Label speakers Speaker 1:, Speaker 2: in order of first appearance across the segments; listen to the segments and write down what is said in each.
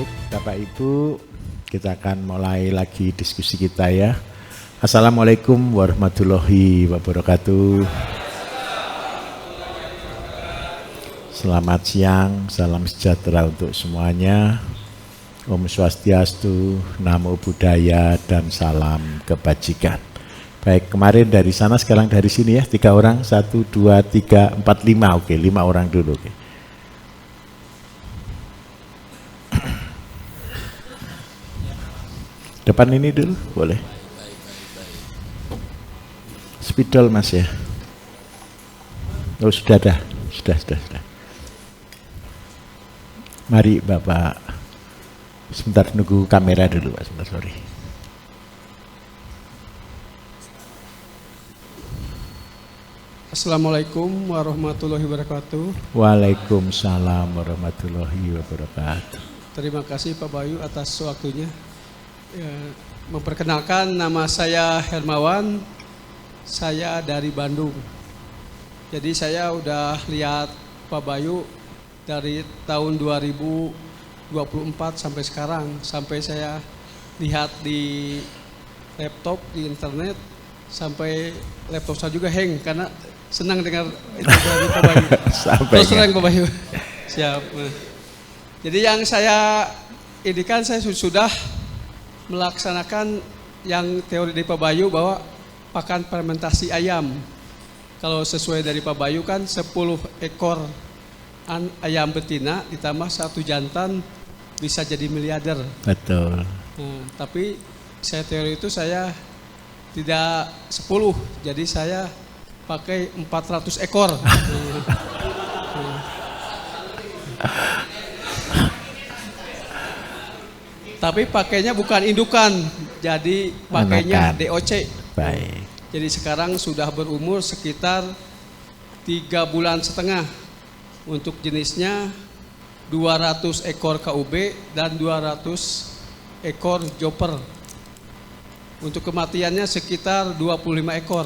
Speaker 1: Baik, Bapak Ibu, kita akan mulai lagi diskusi kita ya. Assalamualaikum warahmatullahi wabarakatuh. Selamat siang, salam sejahtera untuk semuanya. Om Swastiastu, Namo Buddhaya, dan salam kebajikan. Baik, kemarin dari sana, sekarang dari sini ya, 3 orang, 1, 2, 3, 4, 5, oke, 5 orang dulu, oke. Depan ini dulu, boleh. Spidol mas ya. Oh sudah dah, sudah. Mari Bapak, sebentar nunggu kamera dulu Pak, sebentar, sorry.
Speaker 2: Assalamualaikum warahmatullahi wabarakatuh.
Speaker 1: Waalaikumsalam warahmatullahi wabarakatuh.
Speaker 2: Terima kasih Pak Bayu atas waktunya. Memperkenalkan, nama saya Hermawan, saya dari Bandung. Jadi saya udah lihat Pak Bayu dari tahun 2024 sampai sekarang, sampai saya lihat di laptop, di internet, sampai laptop saya juga hang karena senang dengar itu dari Pak Bayu. Terus terang Pak Bayu. Siap. Jadi yang saya indikan, saya sudah melaksanakan yang teori dari Pak Bayu bahwa pakan fermentasi ayam. Kalau sesuai dari Pak Bayu kan 10 ekor ayam betina ditambah 1 jantan bisa jadi miliarder.
Speaker 1: Betul.
Speaker 2: Nah, tapi saya teori itu saya tidak 10, jadi saya pakai 400 ekor. Tapi pakainya bukan indukan, jadi pakainya DOC.
Speaker 1: Baik.
Speaker 2: Jadi sekarang sudah berumur sekitar 3,5 bulan. Untuk jenisnya 200 ekor KUB dan 200 ekor Joper. Untuk kematiannya sekitar 25 ekor.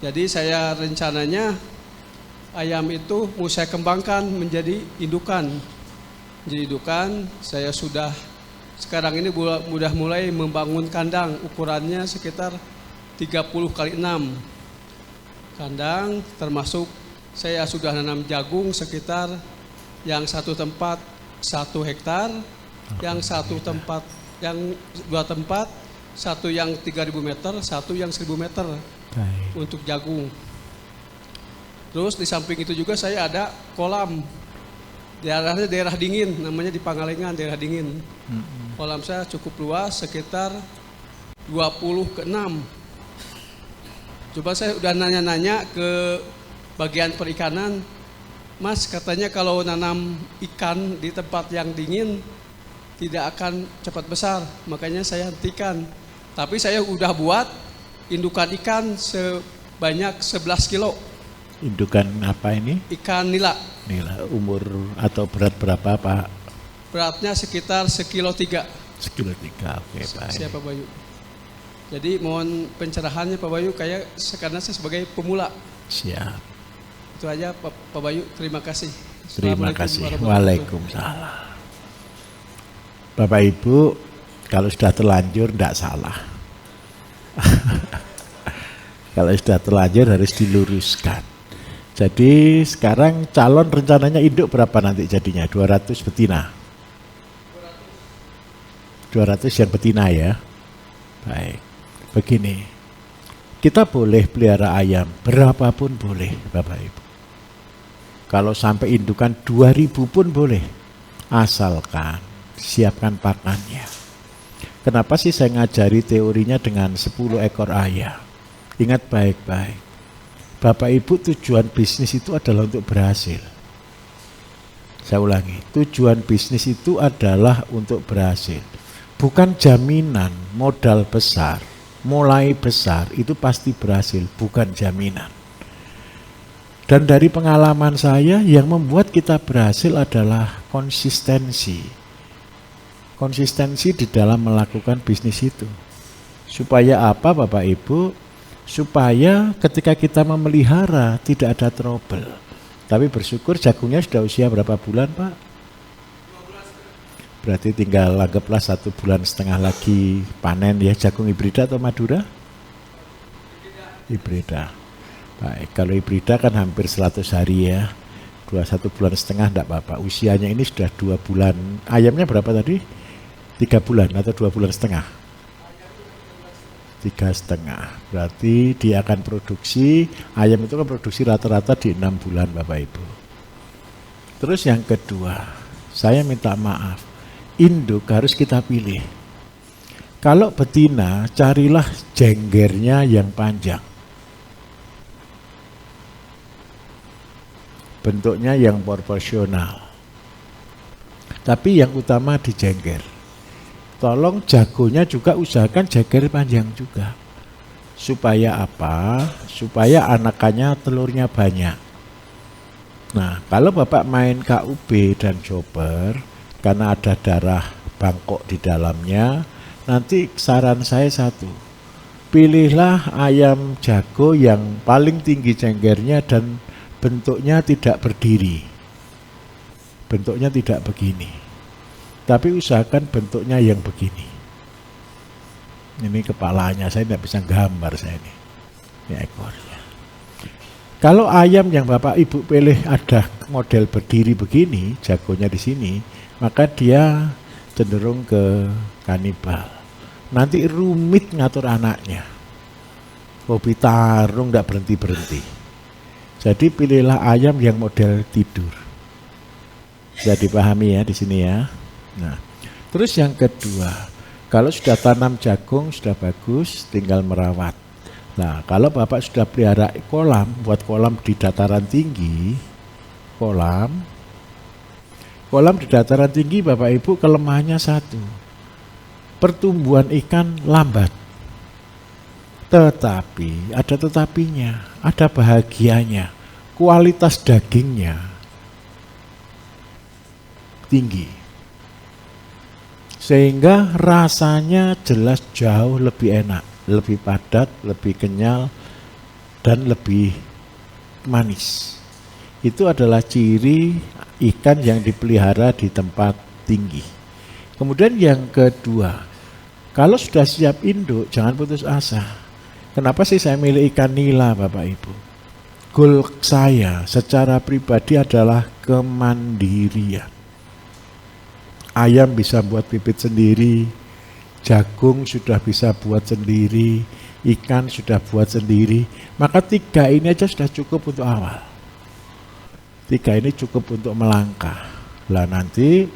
Speaker 2: Jadi saya rencananya ayam itu mau saya kembangkan menjadi indukan. Jadi indukan, saya sudah sekarang ini sudah mulai membangun kandang, ukurannya sekitar 30 kali 6 kandang, termasuk saya sudah nanam jagung sekitar yang 1 tempat 1 hektar, yang 1 tempat, yang 2 tempat, 1 yang 3.000 meter, 1 yang 1.000 meter untuk jagung. Terus di samping itu juga saya ada kolam. Daerahnya daerah dingin, namanya di Pangalengan, daerah dingin. Kolam saya cukup luas, sekitar 20 ke 6. Coba saya udah nanya-nanya ke bagian perikanan, Mas katanya kalau nanam ikan di tempat yang dingin tidak akan cepat besar, makanya saya hentikan. Tapi saya udah buat indukan ikan sebanyak 11 kilo.
Speaker 1: Indukan apa ini?
Speaker 2: Ikan nila.
Speaker 1: Nila, umur atau berat berapa Pak?
Speaker 2: Beratnya sekitar 1,3 kilo.
Speaker 1: 1,3 kilo, oke baik.
Speaker 2: Siapa Pak Bayu? Jadi mohon pencerahannya Pak Bayu, karena saya sebagai pemula.
Speaker 1: Siap.
Speaker 2: Itu aja Pak Bayu, terima kasih.
Speaker 1: Terima kasih. Waalaikumsalam. Bapak Ibu, kalau sudah terlanjur tidak salah. Kalau sudah terlanjur harus diluruskan. Jadi sekarang calon rencananya induk berapa nanti jadinya? 200 betina? 200 yang betina ya? Baik, begini. Kita boleh pelihara ayam, berapapun boleh Bapak Ibu. Kalau sampai indukan 2.000 pun boleh. Asalkan siapkan pakannya. Kenapa sih saya ngajari teorinya dengan 10 ekor ayam? Ingat baik-baik. Bapak Ibu, tujuan bisnis itu adalah untuk berhasil. Saya ulangi, tujuan bisnis itu adalah untuk berhasil. Bukan jaminan modal besar, mulai besar itu pasti berhasil, bukan jaminan. Dan dari pengalaman saya, yang membuat kita berhasil adalah konsistensi. Konsistensi di dalam melakukan bisnis itu. Supaya apa Bapak Ibu? Supaya ketika kita memelihara tidak ada trouble. Tapi bersyukur jagungnya sudah usia berapa bulan Pak?
Speaker 2: 2 bulan
Speaker 1: berarti tinggal anggaplah 1,5 bulan lagi panen ya. Jagung hibrida atau Madura? Hibrida. Baik, kalau hibrida kan hampir 100 hari ya. 1,5 bulan enggak apa-apa. Usianya ini sudah 2 bulan. Ayamnya berapa tadi? 3 bulan atau 2,5 bulan? 3,5. Berarti dia akan produksi, ayam itu kan produksi rata-rata di 6 bulan Bapak Ibu. Terus yang kedua, saya minta maaf, induk harus kita pilih. Kalau betina, carilah jenggernya yang panjang. Bentuknya yang proporsional. Tapi yang utama di jengger. Tolong jagonya juga usahakan jengger panjang juga. Supaya apa? Supaya anakannya telurnya banyak. Nah, kalau Bapak main KUB dan chopper, karena ada darah bangkok di dalamnya, nanti saran saya satu, pilihlah ayam jago yang paling tinggi jenggernya dan bentuknya tidak berdiri. Bentuknya tidak begini. Tapi usahakan bentuknya yang begini. Ini kepalanya, saya tidak bisa gambar saya ini. Ini ekornya. Kalau ayam yang Bapak Ibu pilih ada model berdiri begini, jagonya di sini, maka dia cenderung ke kanibal. Nanti rumit ngatur anaknya. Hobi tarung tidak berhenti-berhenti. Jadi pilihlah ayam yang model tidur. Bisa dipahami ya di sini ya. Nah, terus yang kedua, kalau sudah tanam jagung sudah bagus, tinggal merawat. Nah, kalau Bapak sudah pelihara kolam, buat kolam di dataran tinggi, kolam di dataran tinggi Bapak Ibu kelemahannya satu, pertumbuhan ikan lambat. Tetapi, ada tetapinya, ada bahagianya, kualitas dagingnya tinggi. Sehingga rasanya jelas jauh lebih enak. Lebih padat, lebih kenyal, dan lebih manis. Itu adalah ciri ikan yang dipelihara di tempat tinggi. Kemudian yang kedua, kalau sudah siap induk, jangan putus asa. Kenapa sih saya milih ikan nila Bapak Ibu? Goal saya secara pribadi adalah kemandirian. Ayam bisa buat bibit sendiri, jagung sudah bisa buat sendiri, ikan sudah buat sendiri, maka 3 ini aja sudah cukup untuk awal. 3 ini cukup untuk melangkah. Lah nanti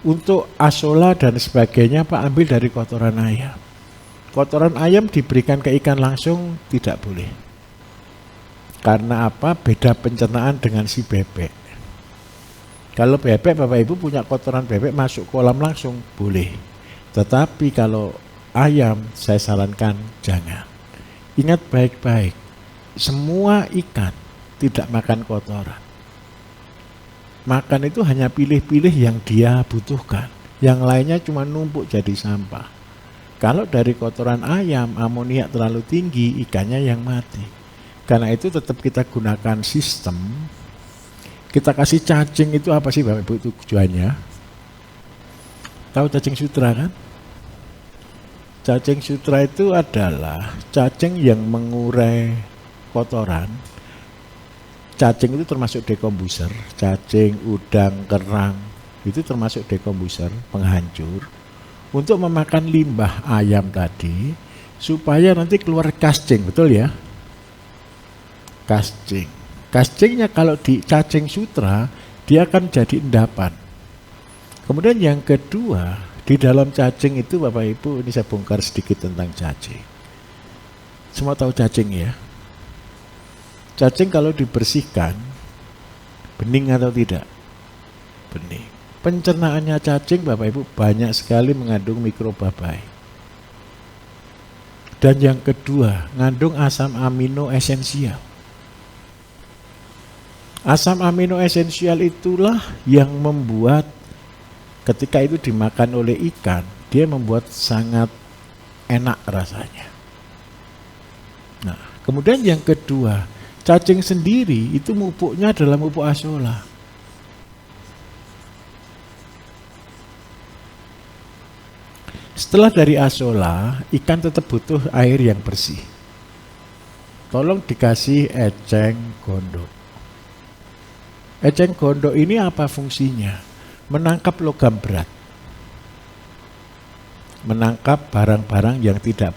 Speaker 1: untuk asola dan sebagainya Pak ambil dari kotoran ayam. Kotoran ayam diberikan ke ikan langsung tidak boleh. Karena apa? Beda pencernaan dengan si bebek. Kalau bebek Bapak Ibu punya kotoran bebek masuk kolam langsung boleh. Tetapi kalau ayam saya sarankan jangan. Ingat baik-baik, semua ikan tidak makan kotoran. Makan itu hanya pilih-pilih yang dia butuhkan. Yang lainnya cuma numpuk jadi sampah. Kalau dari kotoran ayam, amoniak terlalu tinggi, ikannya yang mati. Karena itu tetap kita gunakan sistem. Kita kasih cacing itu apa sih Bapak Ibu tujuannya? Tahu cacing sutra kan? Cacing sutra itu adalah cacing yang mengurai kotoran. Cacing itu termasuk dekombuser, cacing, udang, kerang, itu termasuk dekombuser, penghancur. Untuk memakan limbah ayam tadi, supaya nanti keluar kascing, betul ya? Kascing. Kascingnya kalau di cacing sutra, dia akan jadi endapan. Kemudian yang kedua, di dalam cacing itu Bapak Ibu, ini saya bongkar sedikit tentang cacing. Semua tahu cacing ya? Cacing kalau dibersihkan, bening atau tidak? Bening. Pencernaannya cacing Bapak Ibu banyak sekali mengandung mikroba baik. Dan yang kedua, mengandung asam amino esensial. Asam amino esensial itulah yang membuat ketika itu dimakan oleh ikan, dia membuat sangat enak rasanya. Nah, kemudian yang kedua, cacing sendiri itu pupuknya adalah pupuk asola. Setelah dari asola, ikan tetap butuh air yang bersih. Tolong dikasih eceng gondok. Eceng gondok ini apa fungsinya? Menangkap logam berat. Menangkap barang-barang yang tidak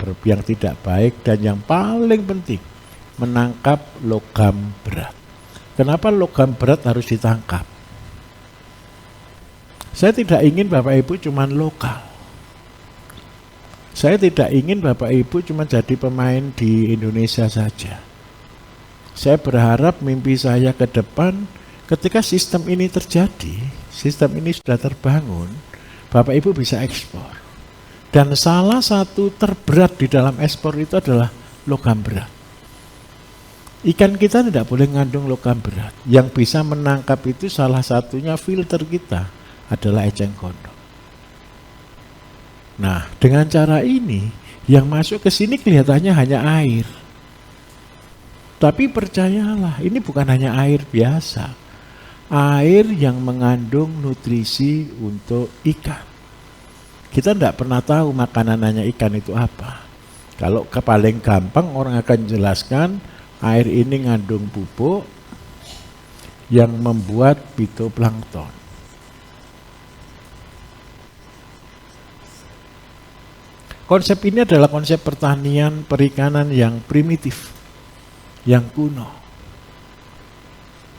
Speaker 1: baik, dan yang paling penting, menangkap logam berat. Kenapa logam berat harus ditangkap? Saya tidak ingin Bapak Ibu cuma lokal. Saya tidak ingin Bapak Ibu cuma jadi pemain di Indonesia saja. Saya berharap mimpi saya ke depan, ketika sistem ini terjadi, sistem ini sudah terbangun, Bapak Ibu bisa ekspor. Dan salah satu terberat di dalam ekspor itu adalah logam berat. Ikan kita tidak boleh mengandung logam berat. Yang bisa menangkap itu salah satunya filter kita adalah eceng gondok. Nah, dengan cara ini, yang masuk ke sini kelihatannya hanya air. Tapi percayalah, ini bukan hanya air biasa. Air yang mengandung nutrisi untuk ikan. Kita tidak pernah tahu makanannya ikan itu apa. Kalau paling gampang orang akan jelaskan, air ini mengandung pupuk yang membuat fitoplankton. Konsep ini adalah konsep pertanian perikanan yang primitif, yang kuno.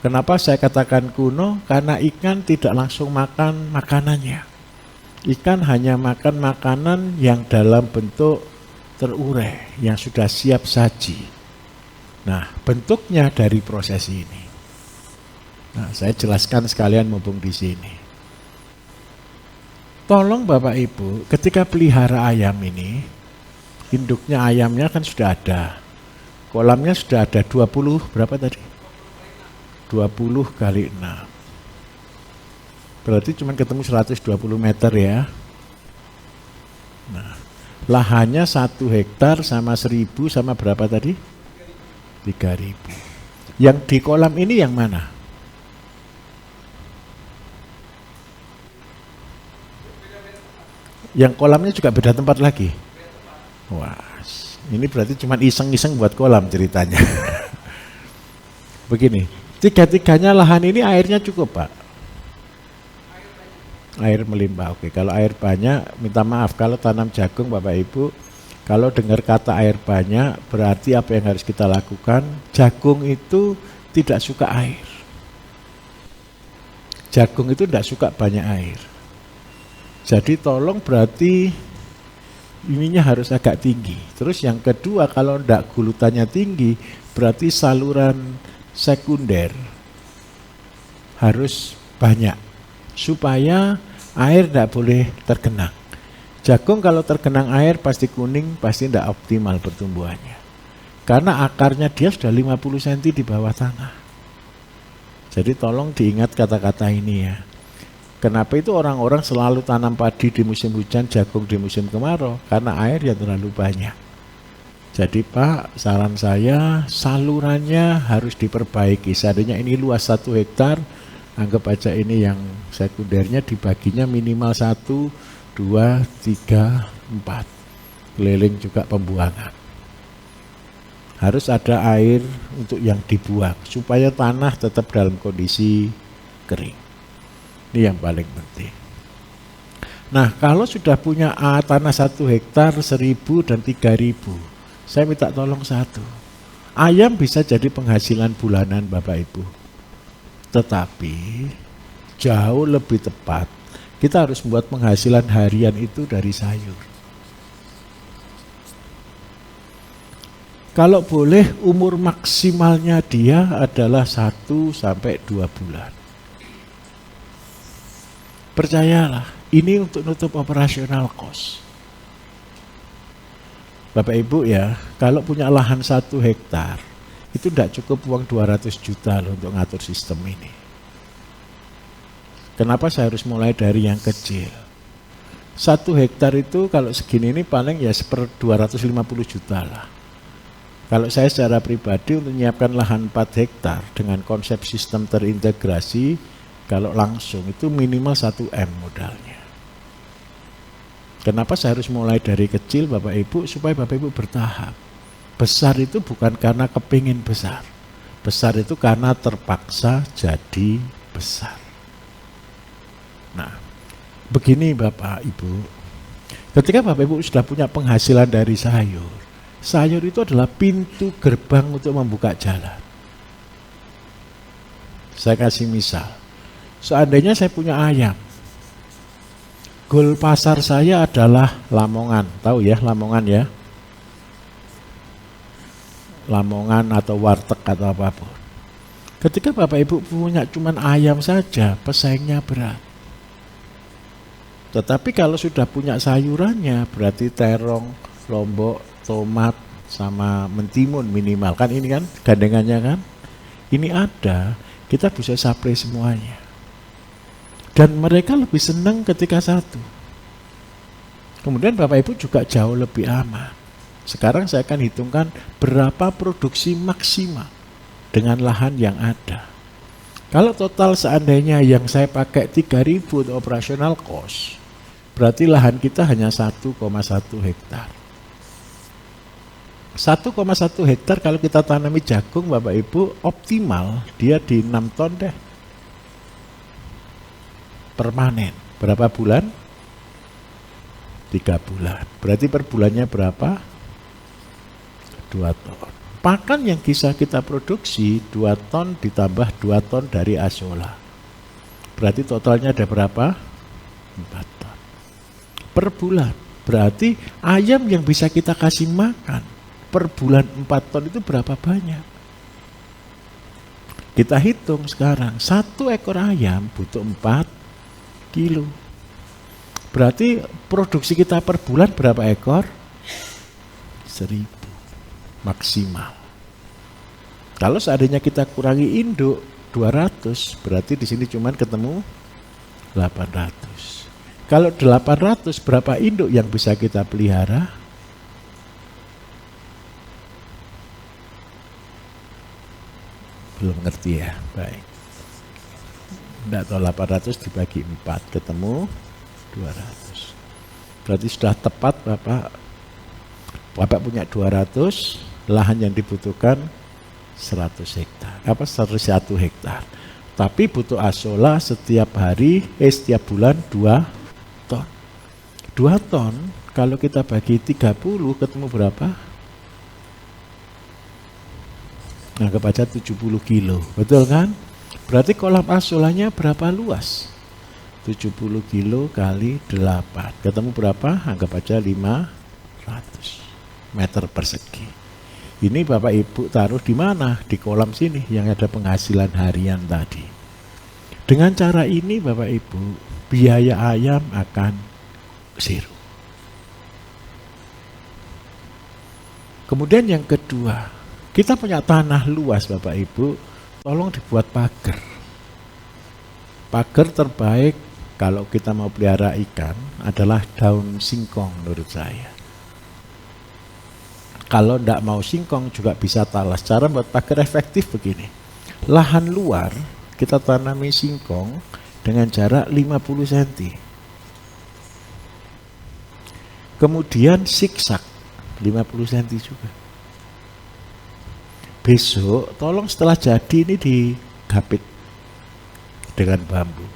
Speaker 1: Kenapa saya katakan kuno? Karena ikan tidak langsung makan makanannya. Ikan hanya makan makanan yang dalam bentuk terurai, yang sudah siap saji. Nah, bentuknya dari proses ini. Nah, saya jelaskan sekalian mumpung di sini. Tolong Bapak Ibu, ketika pelihara ayam ini, induknya ayamnya kan sudah ada. Kolamnya sudah ada 20, berapa tadi? 20 kali 6. Berarti cuma ketemu 120 meter ya. Nah, lahannya 1 hektar sama 1000 sama berapa tadi? 3000. Yang di kolam ini yang mana? Yang kolamnya juga beda tempat lagi. Wah, ini berarti cuma iseng-iseng buat kolam ceritanya. Begini, tiga-tiganya lahan ini airnya cukup, Pak? Air melimpah, oke. Kalau air banyak, minta maaf kalau tanam jagung Bapak Ibu, kalau dengar kata air banyak, berarti apa yang harus kita lakukan? Jagung itu tidak suka air. Jagung itu tidak suka banyak air. Jadi tolong berarti ininya harus agak tinggi. Terus yang kedua, kalau tidak gulutannya tinggi, berarti saluran sekunder harus banyak. Supaya air tidak boleh tergenang. Jagung kalau tergenang air pasti kuning, pasti tidak optimal pertumbuhannya. Karena akarnya dia sudah 50 cm di bawah tanah. Jadi tolong diingat kata-kata ini ya. Kenapa itu orang-orang selalu tanam padi di musim hujan, jagung di musim kemarau? Karena air yang terlalu banyak. Jadi Pak, saran saya salurannya harus diperbaiki. Seandainya ini luas 1 hektar, anggap aja ini yang sekundernya dibaginya minimal 1, 2, 3, 4. Keliling juga pembuangan. Harus ada air untuk yang dibuang, supaya tanah tetap dalam kondisi kering. Ini yang paling penting. Nah, kalau sudah punya tanah 1 hektar, 1000 dan 3000, saya minta tolong satu. Ayam bisa jadi penghasilan bulanan Bapak Ibu. Tetapi jauh lebih tepat, kita harus membuat penghasilan harian itu dari sayur. Kalau boleh, umur maksimalnya dia adalah 1 sampai 2 bulan. Percayalah, ini untuk nutup operasional cost. Bapak Ibu ya, kalau punya lahan 1 hektar, itu tidak cukup uang 200 juta loh untuk ngatur sistem ini. Kenapa saya harus mulai dari yang kecil? 1 hektar itu kalau segini ini paling ya 250 juta lah. Kalau saya secara pribadi untuk menyiapkan lahan 4 hektar dengan konsep sistem terintegrasi, kalau langsung itu minimal 1 M modalnya. Kenapa saya harus mulai dari kecil Bapak Ibu? Supaya Bapak Ibu bertahap. Besar itu bukan karena kepingin besar. Besar itu karena terpaksa jadi besar. Nah, begini Bapak Ibu. Ketika Bapak Ibu sudah punya penghasilan dari sayur, sayur itu adalah pintu gerbang untuk membuka jalan. Saya kasih misal. Seandainya saya punya ayam, goal pasar saya adalah Lamongan. Tahu ya Lamongan ya? Lamongan atau warteg atau apapun. Ketika Bapak Ibu punya cuman ayam saja, pesaingnya berat. Tetapi kalau sudah punya sayurannya, berarti terong, lombok, tomat, sama mentimun minimal. Kan ini kan gandengannya kan? Ini ada, kita bisa supply semuanya. Dan mereka lebih senang ketika satu. Kemudian Bapak Ibu juga jauh lebih aman. Sekarang saya akan hitungkan berapa produksi maksimal dengan lahan yang ada. Kalau total seandainya yang saya pakai 3.000 untuk operational cost, berarti lahan kita hanya 1,1 hektar. 1,1 hektar kalau kita tanami jagung Bapak Ibu, optimal dia di 6 ton deh. Permanen. Berapa bulan? 3 bulan. Berarti per bulannya berapa? 2 ton. Pakan yang bisa kita produksi 2 ton ditambah 2 ton dari asola. Berarti totalnya ada berapa? 4 ton. Per bulan. Berarti ayam yang bisa kita kasih makan per bulan 4 ton itu berapa banyak? Kita hitung sekarang. 1 ekor ayam butuh 4 kilo. Berarti produksi kita per bulan berapa ekor? 1.000 maksimal. Kalau seandainya kita kurangi induk 200, berarti di sini cuman ketemu 800. Kalau 800 berapa induk yang bisa kita pelihara? Belum ngerti ya? Baik. Tidak tahu 800 dibagi 4 ketemu 200. Berarti sudah tepat Bapak punya 200, lahan yang dibutuhkan 100 hektar. 101 hektar. Tapi butuh asola setiap bulan 2 ton. 2 ton kalau kita bagi 30 ketemu berapa? Anggap aja 70 kilo. Betul kan? Berarti kolam asolanya berapa luas? 70 kilo kali 8. Ketemu berapa? Anggap aja 500 meter persegi. Ini Bapak Ibu taruh di mana? Di kolam sini yang ada penghasilan harian tadi. Dengan cara ini Bapak Ibu, biaya ayam akan zero. Kemudian yang kedua, kita punya tanah luas Bapak Ibu, tolong dibuat pagar. Pagar terbaik kalau kita mau pelihara ikan adalah daun singkong menurut saya. Kalau tidak mau singkong juga bisa talas. Cara buat pagar efektif begini. Lahan luar kita tanami singkong dengan jarak 50 cm. Kemudian siksak 50 cm juga. Besok tolong setelah jadi ini digapit dengan bambu.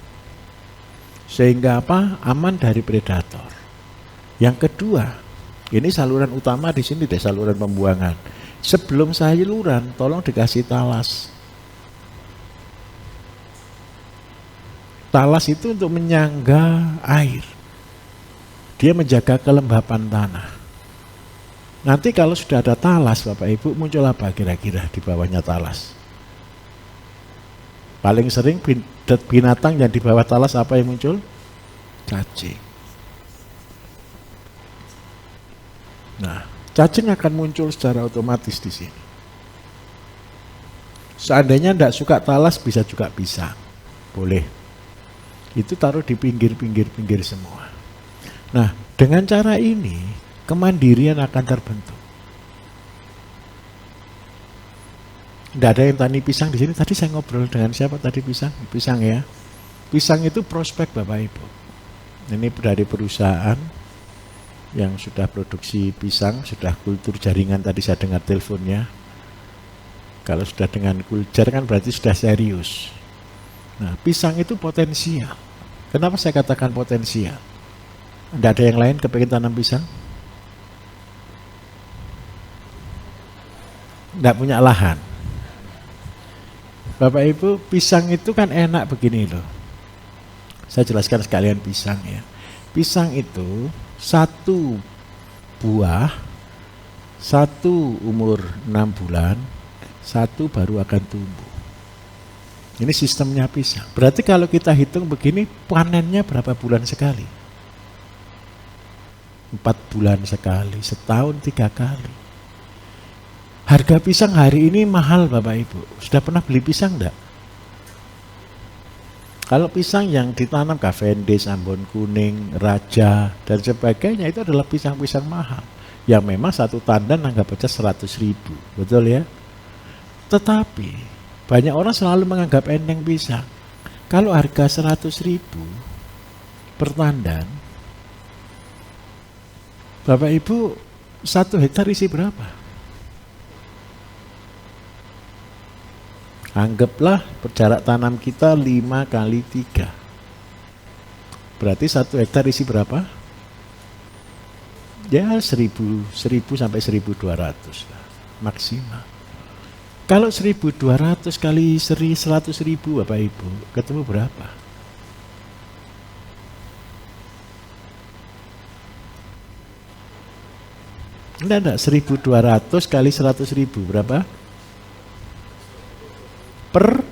Speaker 1: Sehingga apa? Aman dari predator. Yang kedua, ini saluran utama di sini deh, saluran pembuangan. Sebelum saluran tolong dikasih talas. Talas itu untuk menyangga air. Dia menjaga kelembapan tanah. Nanti kalau sudah ada talas Bapak Ibu, muncul apa kira-kira di bawahnya talas? Paling sering binatang yang di bawah talas apa yang muncul? Cacing. Nah, cacing akan muncul secara otomatis di sini. Seandainya tidak suka talas bisa juga pisang. Boleh. Itu taruh di pinggir-pinggir semua. Nah, dengan cara ini kemandirian akan terbentuk. Tidak ada yang tani pisang di sini. Tadi saya ngobrol dengan siapa tadi pisang? Pisang ya. Pisang itu prospek Bapak Ibu. Ini dari perusahaan yang sudah produksi pisang, sudah kultur jaringan, tadi saya dengar teleponnya. Kalau sudah dengan kultur kan berarti sudah serius. Nah, pisang itu potensial. Kenapa saya katakan potensial? Tidak ada yang lain kepengen tanam pisang? Tidak punya lahan. Bapak Ibu, pisang itu kan enak begini loh. Saya jelaskan sekalian pisang ya. Pisang itu satu buah, satu umur 6 bulan, satu baru akan tumbuh. Ini sistemnya pisang. Berarti kalau kita hitung begini, panennya berapa bulan sekali? 4 bulan sekali, setahun 3 kali. Harga pisang hari ini mahal Bapak Ibu. Sudah pernah beli pisang enggak? Kalau pisang yang ditanam Cavendish, Ambon Kuning, Raja, dan sebagainya itu adalah pisang-pisang mahal. Yang memang satu tandan anggap aja 100.000. Betul ya? Tetapi banyak orang selalu menganggap enteng pisang. Kalau harga 100.000 per tandan, Bapak Ibu, 1 hektar isi berapa? Anggaplah jarak tanam kita 5 kali 3. Berarti 1 hektar isi berapa? Ya 1000 sampai 1200 maksimal. Kalau 1200 kali 100.000 Bapak Ibu, ketemu berapa? Enggak, 1200 kali 100.000 berapa? Per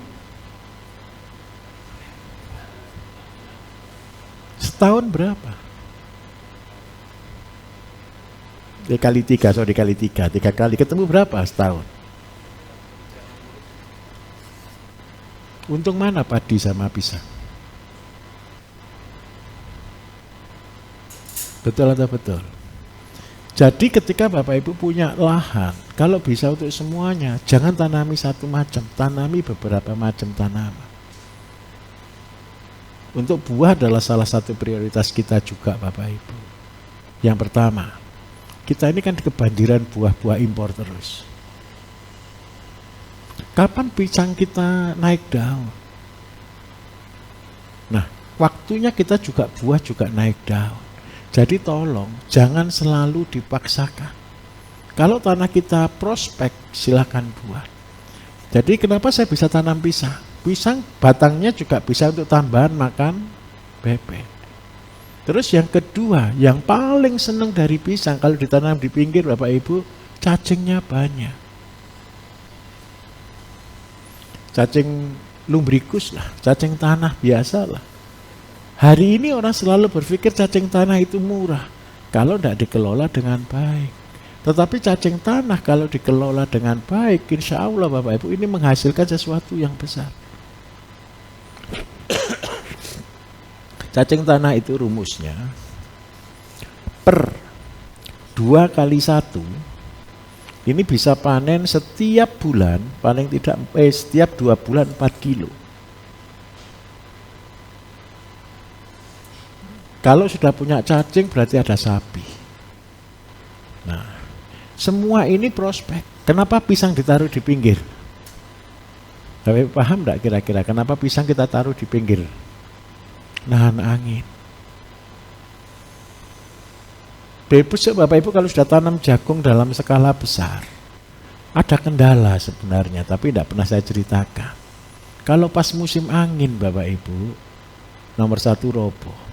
Speaker 1: setahun berapa? Dikali 3 kali ketemu berapa setahun? Untung mana padi sama pisang? Betul atau betul? Jadi ketika Bapak Ibu punya lahan, kalau bisa untuk semuanya, jangan tanami satu macam, tanami beberapa macam tanaman. Untuk buah adalah salah satu prioritas kita juga Bapak Ibu. Yang pertama, kita ini kan kebanjiran buah-buah impor terus. Kapan pisang kita naik daun? Nah, waktunya kita juga buah juga naik daun. Jadi tolong jangan selalu dipaksakan. Kalau tanah kita prospek, silakan buat. Jadi kenapa saya bisa tanam pisang? Pisang batangnya juga bisa untuk tambahan makan bebek. Terus yang kedua, yang paling senang dari pisang kalau ditanam di pinggir Bapak Ibu, cacingnya banyak. Cacing lumbrikus lah, cacing tanah biasa lah. Hari ini orang selalu berpikir cacing tanah itu murah kalau tidak dikelola dengan baik. Tetapi cacing tanah kalau dikelola dengan baik, insya Allah Bapak Ibu ini menghasilkan sesuatu yang besar. Cacing tanah itu rumusnya per 2 kali 1 ini bisa panen setiap bulan, paling tidak setiap 2 bulan 4 kilo. Kalau sudah punya cacing berarti ada sapi. Nah, semua ini prospek. Kenapa pisang ditaruh di pinggir? Bapak paham enggak kira-kira kenapa pisang kita taruh di pinggir? Nahan angin. Bapak Ibu kalau sudah tanam jagung dalam skala besar, ada kendala sebenarnya, tapi tidak pernah saya ceritakan. Kalau pas musim angin Bapak Ibu, nomor 1 roboh.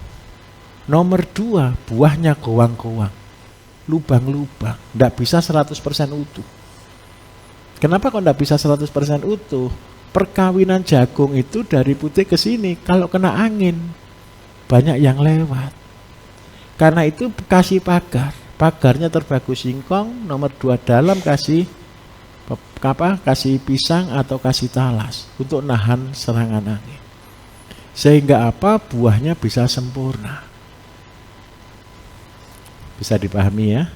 Speaker 1: Nomor 2, buahnya kowang-kowang, lubang-lubang, tidak bisa 100% utuh. Kenapa kok tidak bisa 100% utuh? Perkawinan jagung itu dari putih ke sini, kalau kena angin, banyak yang lewat. Karena itu kasih pagar, pagarnya terbagus singkong, nomor 2 dalam kasih kasih pisang atau kasih talas untuk nahan serangan angin. Sehingga apa? Buahnya bisa sempurna. Bisa dipahami ya.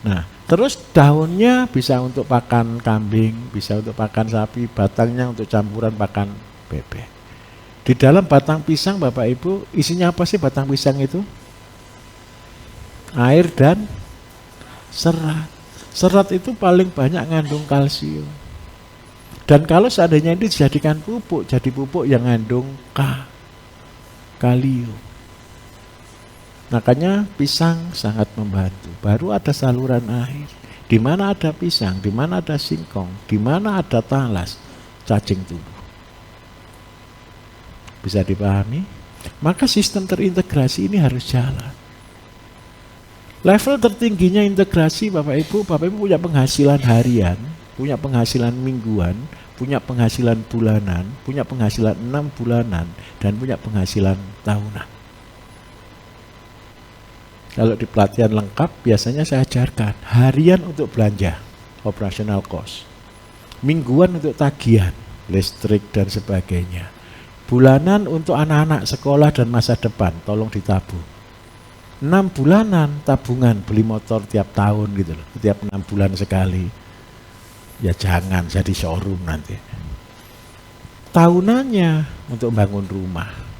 Speaker 1: Nah, terus daunnya bisa untuk pakan kambing, bisa untuk pakan sapi, batangnya untuk campuran pakan bebek. Di dalam batang pisang Bapak Ibu, isinya apa sih batang pisang itu? Air dan serat. Serat itu paling banyak ngandung kalsium. Dan kalau seandainya ini dijadikan pupuk, jadi pupuk yang ngandung kalium. Makanya pisang sangat membantu. Baru ada saluran air. Di mana ada pisang, di mana ada singkong, di mana ada talas, cacing tumbuh. Bisa dipahami? Maka sistem terintegrasi ini harus jalan. Level tertingginya integrasi Bapak Ibu punya penghasilan harian, punya penghasilan mingguan, punya penghasilan bulanan, punya penghasilan 6 bulanan, dan punya penghasilan tahunan. Kalau di pelatihan lengkap biasanya saya ajarkan harian untuk belanja, operational cost, mingguan untuk tagihan, listrik dan sebagainya, bulanan untuk anak-anak sekolah dan masa depan, tolong ditabung. 6 bulanan tabungan beli motor tiap tahun gitu loh, tiap 6 bulan sekali. Ya jangan jadi showroom nanti. Tahunannya untuk bangun rumah.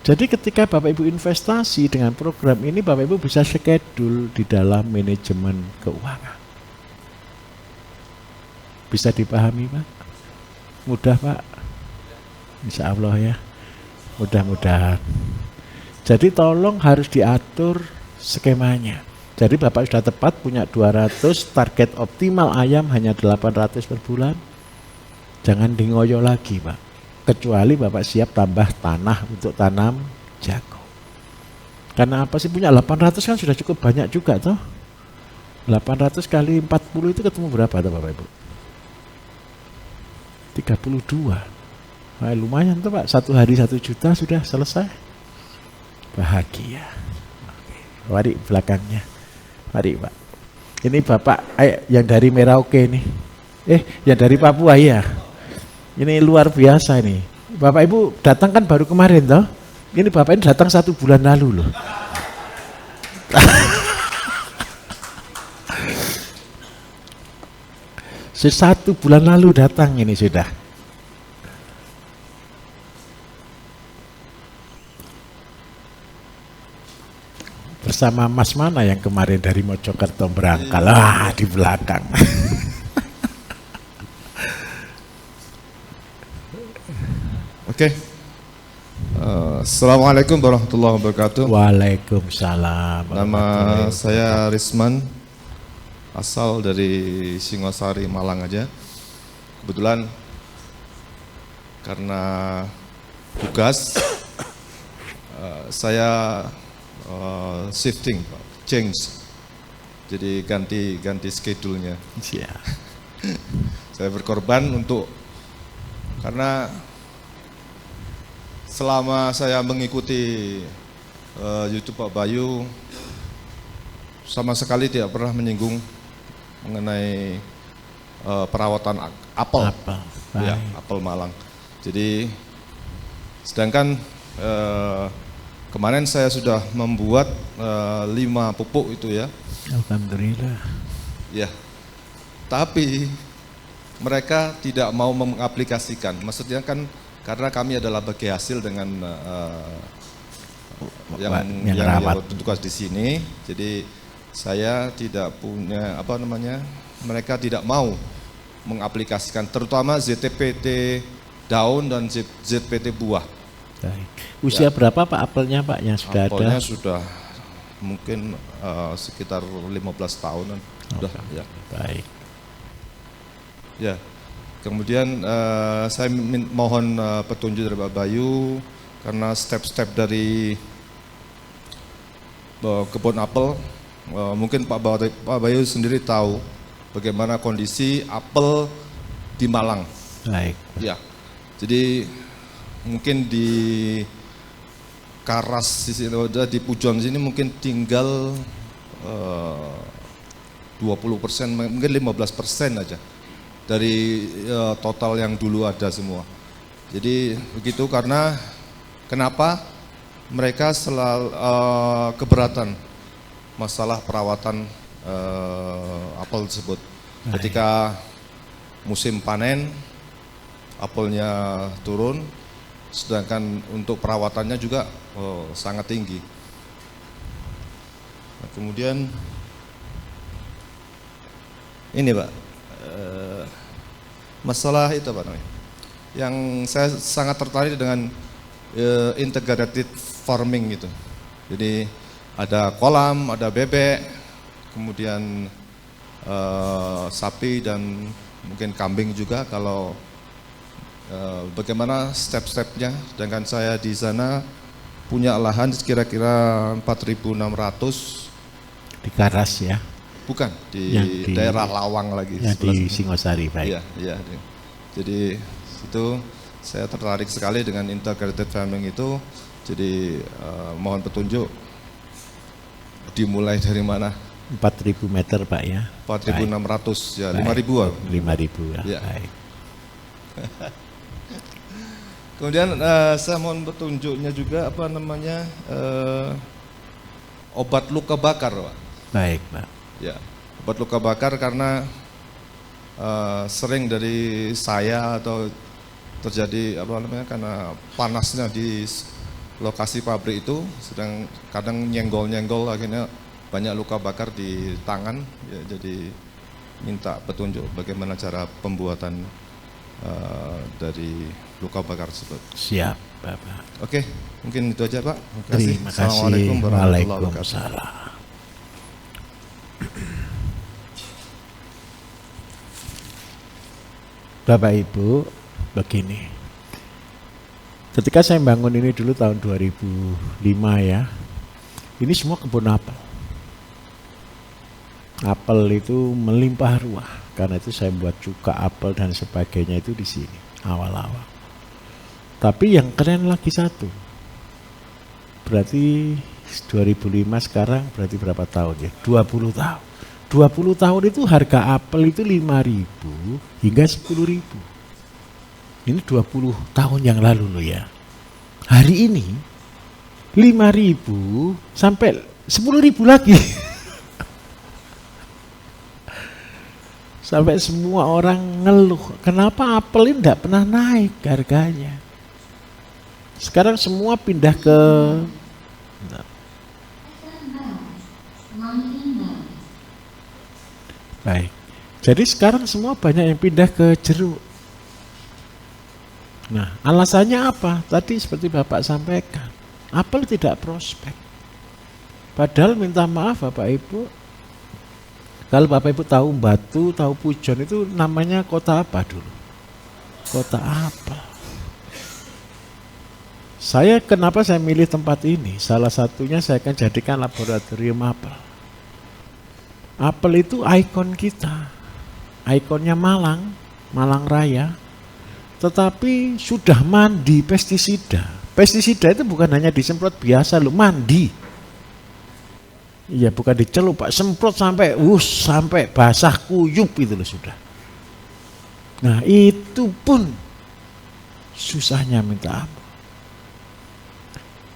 Speaker 1: Jadi ketika Bapak Ibu investasi dengan program ini, Bapak Ibu bisa schedule di dalam manajemen keuangan. Bisa dipahami Pak? Mudah Pak? Insya Allah ya. Mudah-mudahan. Jadi tolong harus diatur skemanya. Jadi Bapak sudah tepat punya 200, target optimal ayam hanya 800 per bulan. Jangan dingoyo lagi Pak. Kecuali Bapak siap tambah tanah untuk tanam jago. Karena apa sih, punya 800 kan sudah cukup banyak juga toh. 800 kali 40 itu ketemu berapa tuh Bapak Ibu? 32. Nah, lumayan tuh Pak, 1 hari 1 juta sudah selesai. Bahagia. Oke. Mari belakangnya. Mari Pak. Ini Bapak yang dari Merauke nih. Yang dari Papua ya. Ini luar biasa nih. Bapak Ibu datang kan baru kemarin toh. Ini Bapak ini datang 1 bulan lalu loh. Satu bulan lalu datang ini sudah. Bersama Mas mana yang kemarin dari Mojokerto berangkat? Di belakang.
Speaker 3: Oke. Assalamualaikum warahmatullahi wabarakatuh.
Speaker 1: Waalaikumsalam.
Speaker 3: Nama saya Risman, asal dari Singosari, Malang aja. Kebetulan karena tugas saya shifting, change. Jadi ganti schedule-nya. Saya berkorban karena selama saya mengikuti YouTube Pak Bayu, sama sekali tidak pernah menyinggung mengenai perawatan apel. Ya, apel Malang. Jadi sedangkan kemarin saya sudah membuat 5 pupuk itu ya.
Speaker 1: Alhamdulillah.
Speaker 3: Ya, tapi mereka tidak mau mengaplikasikan. Maksudnya kan karena kami adalah bagi hasil dengan yang bertugas di sini, jadi saya tidak punya mereka tidak mau mengaplikasikan, terutama ZPT daun dan ZPT buah.
Speaker 1: Usia berapa Pak apelnya Pak yang sudah ada?
Speaker 3: Apelnya sudah mungkin sekitar 15 tahunan. Sudah, ya.
Speaker 1: Baik.
Speaker 3: Ya. Kemudian saya mohon petunjuk dari Pak Bayu, karena step-step dari kebun apel, mungkin Pak Bayu sendiri tahu bagaimana kondisi apel di Malang.
Speaker 1: Baik.
Speaker 3: Ya, jadi mungkin di Karas di Pujon sini mungkin tinggal 20%, mungkin 15% aja dari total yang dulu ada semua. Jadi begitu, karena kenapa mereka selalu keberatan masalah perawatan apel tersebut. Ketika musim panen, apelnya turun, sedangkan untuk perawatannya juga sangat tinggi. kemudian ini Pak, masalah itu Pak namanya. Yang saya sangat tertarik dengan integrated farming gitu. Jadi ada kolam, ada bebek, kemudian sapi dan mungkin kambing juga. Kalau bagaimana step-stepnya, sedangkan saya di sana punya lahan kira-kira 4.600
Speaker 1: Di Karas ya.
Speaker 3: bukan di
Speaker 1: Yang
Speaker 3: daerah Lawang lagi.
Speaker 1: Yang di Singosari, baik.
Speaker 3: Iya, iya. Jadi itu saya tertarik sekali dengan integrated farming itu. Jadi mohon petunjuk dimulai dari mana?
Speaker 1: 4.000 meter Pak ya.
Speaker 3: 4.600 ya,
Speaker 1: Baik.
Speaker 3: 5.000.
Speaker 1: 5.000 ya.
Speaker 3: Ya.
Speaker 1: Baik.
Speaker 3: Kemudian saya mohon petunjuknya juga apa namanya obat luka bakar, Pak.
Speaker 1: Baik Pak.
Speaker 3: Ya, obat luka bakar karena sering dari saya atau terjadi apa namanya karena panasnya di lokasi pabrik itu, sedang kadang nyenggol-nyenggol akhirnya banyak luka bakar di tangan. Ya, jadi minta petunjuk bagaimana cara pembuatan dari luka bakar tersebut.
Speaker 1: Siap Bapak.
Speaker 3: Oke, mungkin itu aja Pak. Terima kasih.
Speaker 1: Terima kasih.
Speaker 3: Assalamualaikum warahmatullahi wabarakatuh.
Speaker 1: Waalaikumsalam. Bapak Ibu, begini. Ketika saya bangun ini dulu tahun 2005 ya, ini semua kebun apel. Apel itu melimpah ruah, karena itu saya buat cuka apel dan sebagainya itu di sini awal-awal. Tapi yang keren lagi satu, berarti 2005 sekarang berarti berapa tahun ya? 20 tahun. 20 tahun itu harga apel itu 5.000 hingga 10.000. Ini 20 tahun yang lalu loh ya. Hari ini 5.000 sampai 10.000 lagi. Sampai semua orang ngeluh, kenapa apel ini tidak pernah naik harganya. Sekarang semua pindah ke baik. Jadi sekarang semua banyak yang pindah ke jeruk. Nah, alasannya apa? Tadi seperti Bapak sampaikan, apel tidak prospek. Padahal minta maaf Bapak Ibu, kalau Bapak Ibu tahu Batu, tahu Pujon itu namanya kota apa dulu? Kota apel. Kenapa saya milih tempat ini? Salah satunya saya akan jadikan laboratorium apel. Apel itu ikon kita, ikonnya Malang, Malang Raya. Tetapi sudah mandi pestisida. Pestisida itu bukan hanya disemprot biasa loh, mandi. Iya, bukan dicelup Pak, semprot sampai sampai basah kuyup itu loh sudah. Nah, itu pun susahnya minta ampun.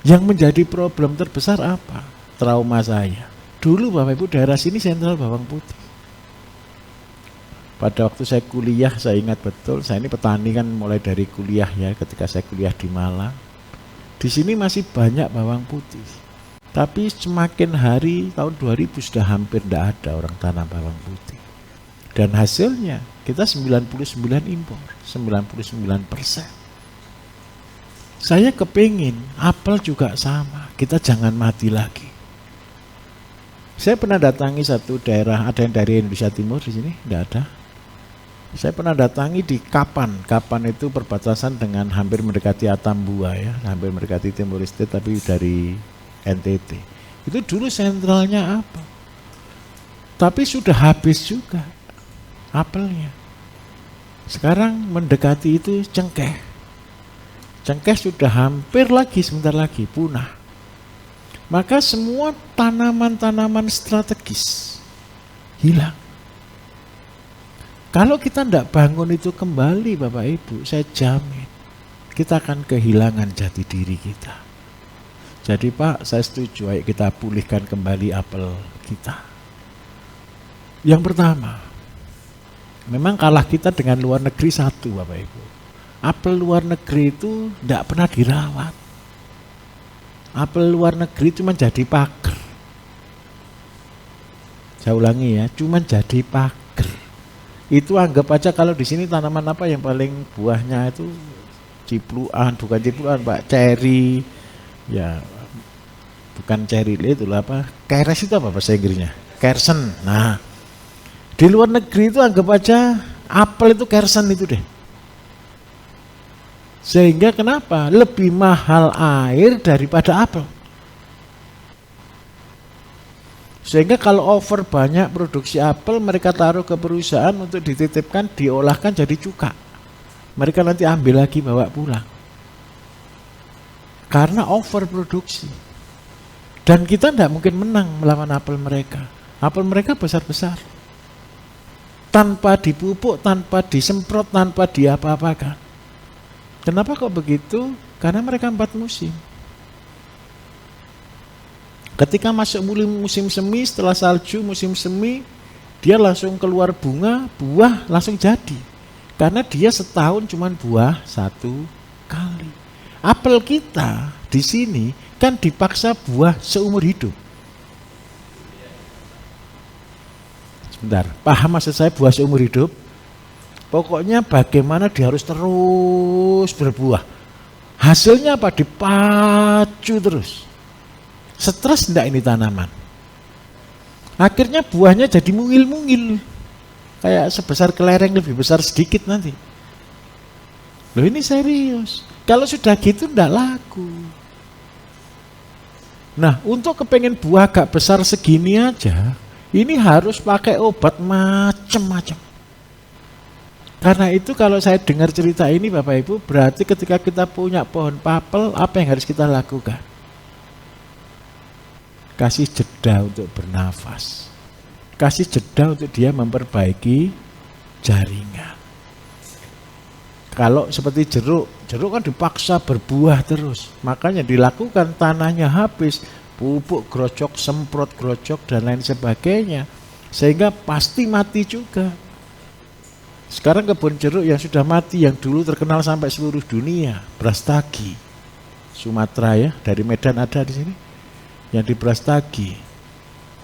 Speaker 1: Yang menjadi problem terbesar apa? Trauma saya. Dulu Bapak Ibu daerah sini sentral bawang putih. Pada waktu saya kuliah, saya ingat betul, saya ini petani kan mulai dari kuliah ya, ketika saya kuliah di Malang. Di sini masih banyak bawang putih. Tapi semakin hari, tahun 2000 sudah hampir tidak ada orang tanam bawang putih. Dan hasilnya kita 99 impor, 99%. Saya kepingin apel juga sama, kita jangan mati lagi. Saya pernah datangi satu daerah, ada yang dari Indonesia Timur di sini, tidak ada. Saya pernah datangi di Kapan. Kapan itu perbatasan dengan hampir mendekati Atambua ya, hampir mendekati Timur Leste tapi dari NTT. Itu dulu sentralnya apa? Tapi sudah habis juga apelnya. Sekarang mendekati itu cengkeh. Cengkeh sudah hampir lagi, sebentar lagi punah. Maka semua tanaman-tanaman strategis hilang. Kalau kita tidak bangun itu kembali Bapak Ibu, saya jamin kita akan kehilangan jati diri kita. Jadi Pak, saya setuju, ayo kita pulihkan kembali apel kita. Yang pertama, memang kalah kita dengan luar negeri satu Bapak Ibu. Apel luar negeri itu tidak pernah dirawat. Apel luar negeri cuma jadi pagar. Saya ulangi ya, cuman jadi pagar. Itu anggap aja kalau di sini tanaman apa yang paling buahnya itu cipluan, bukan cipluan Pak, ceri. Ya, bukan ceri itu apa? Keres itu apa bahasa Inggrisnya? Kersen. Nah, di luar negeri itu anggap aja apel itu kersen itu deh. Sehingga kenapa? Lebih mahal air daripada apel. Sehingga kalau over banyak produksi apel, mereka taruh ke perusahaan untuk dititipkan, diolahkan jadi cuka. Mereka nanti ambil lagi bawa pulang. Karena over produksi. Dan kita tidak mungkin menang melawan apel mereka. Apel mereka besar-besar. Tanpa dipupuk, tanpa disemprot, tanpa diapa-apakan. Kenapa kok begitu? Karena mereka 4 musim. Ketika masuk musim semi, setelah salju musim semi, dia langsung keluar bunga, buah langsung jadi. Karena dia setahun cuma buah 1 kali. Apel kita di sini kan dipaksa buah seumur hidup. Sebentar, paham maksud saya buah seumur hidup? Pokoknya bagaimana dia harus terus berbuah. Hasilnya apa? Dipacu terus. Stres enggak ini tanaman? Akhirnya buahnya jadi mungil-mungil. Kayak sebesar kelereng, lebih besar sedikit nanti. Loh ini serius. Kalau sudah gitu enggak laku. Nah, untuk kepengen buah agak besar segini aja, ini harus pakai obat macam-macam. Karena itu kalau saya dengar cerita ini Bapak Ibu, berarti ketika kita punya pohon papel, apa yang harus kita lakukan? Kasih jeda untuk bernafas. Kasih jeda untuk dia memperbaiki jaringan. Kalau seperti jeruk kan dipaksa berbuah terus. Makanya dilakukan tanahnya habis, pupuk grocok, semprot grocok dan lain sebagainya. Sehingga pasti mati juga. Sekarang kebun jeruk yang sudah mati, yang dulu terkenal sampai seluruh dunia, Brastagi, Sumatera ya, dari Medan ada di sini. Yang di Brastagi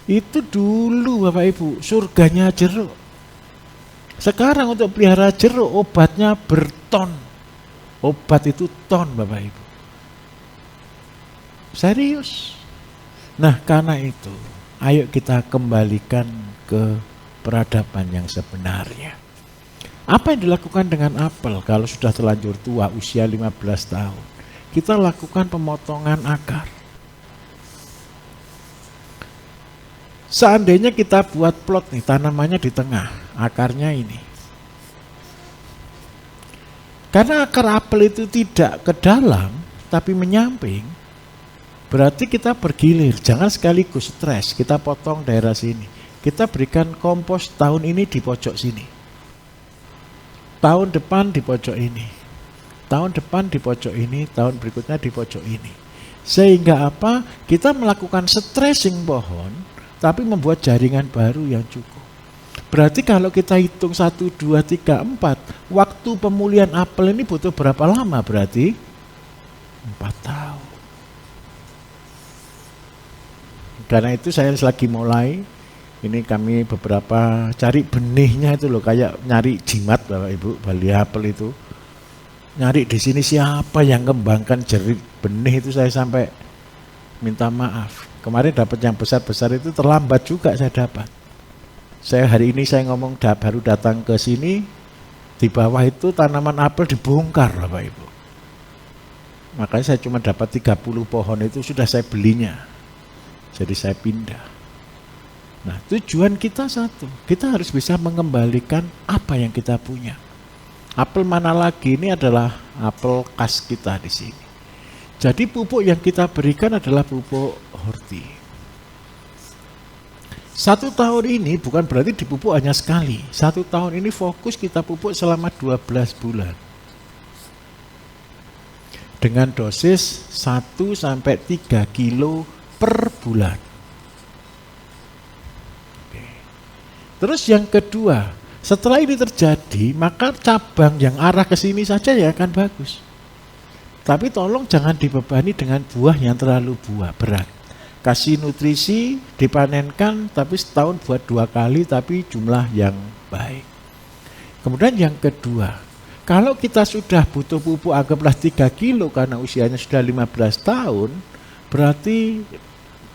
Speaker 1: itu dulu Bapak Ibu surganya jeruk. Sekarang untuk pelihara jeruk obatnya berton. Obat itu ton Bapak Ibu. Serius. Nah karena itu ayo kita kembalikan ke peradaban yang sebenarnya. Apa yang dilakukan dengan apel kalau sudah terlanjur tua usia 15 tahun? Kita lakukan pemotongan akar. Seandainya kita buat plot nih, tanamannya di tengah, akarnya ini. Karena akar apel itu tidak ke dalam, tapi menyamping, berarti kita bergilir, jangan sekaligus stres, kita potong daerah sini. Kita berikan kompos tahun ini di pojok sini. Tahun depan di pojok ini. Tahun depan di pojok ini, tahun berikutnya di pojok ini. Sehingga apa? Kita melakukan stressing pohon, tapi membuat jaringan baru yang cukup. Berarti kalau kita hitung 1, 2, 3, 4, waktu pemulihan apel ini butuh berapa lama berarti? 4 tahun. Karena itu saya lagi mulai, ini kami beberapa cari benihnya itu loh, kayak nyari jimat Bapak Ibu, bali apel itu. Nyari di sini siapa yang kembangkan jerit benih itu, saya sampai minta maaf. Kemarin dapat yang besar-besar itu terlambat juga saya dapat. Saya hari ini saya ngomong baru datang ke sini, di bawah itu tanaman apel dibongkar Bapak Ibu. Makanya saya cuma dapat 30 pohon itu sudah saya belinya. Jadi saya pindah. Nah tujuan kita satu, kita harus bisa mengembalikan apa yang kita punya. Apel mana lagi, ini adalah apel khas kita di sini. Jadi pupuk yang kita berikan adalah pupuk horti. 1 tahun ini bukan berarti dipupuk hanya sekali. 1 tahun ini fokus kita pupuk selama 12 bulan. Dengan dosis 1-3 kilo per bulan. Oke. Terus yang kedua, setelah ini terjadi, maka cabang yang arah ke sini saja ya akan bagus. Tapi tolong jangan dibebani dengan buah yang terlalu berat. kasih nutrisi, dipanenkan, tapi setahun buat 2 kali, tapi jumlah yang baik. Kemudian yang kedua, kalau kita sudah butuh pupuk anggaplah 3 kilo karena usianya sudah 15 tahun, berarti,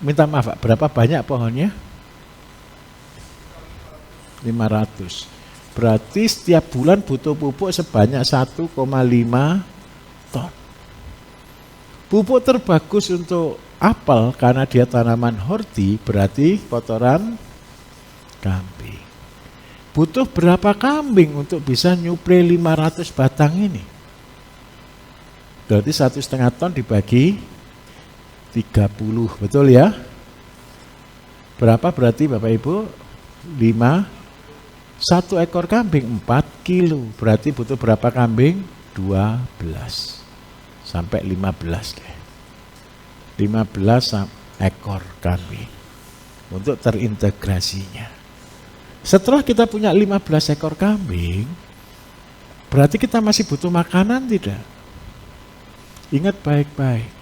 Speaker 1: minta maaf Pak, berapa banyak pohonnya? 500. Berarti setiap bulan butuh pupuk sebanyak 1,5 ton. Pupuk terbagus untuk apel karena dia tanaman horti berarti kotoran kambing. Butuh berapa kambing untuk bisa nyuplai 500 batang ini? Berarti 1,5 ton dibagi 30, betul ya? Berapa berarti Bapak Ibu? 1 ekor kambing 4 kilo. Berarti butuh berapa kambing? 12 sampai 15 deh. 15 ekor kambing untuk terintegrasinya. Setelah kita punya 15 ekor kambing, berarti kita masih butuh makanan tidak? Ingat baik-baik.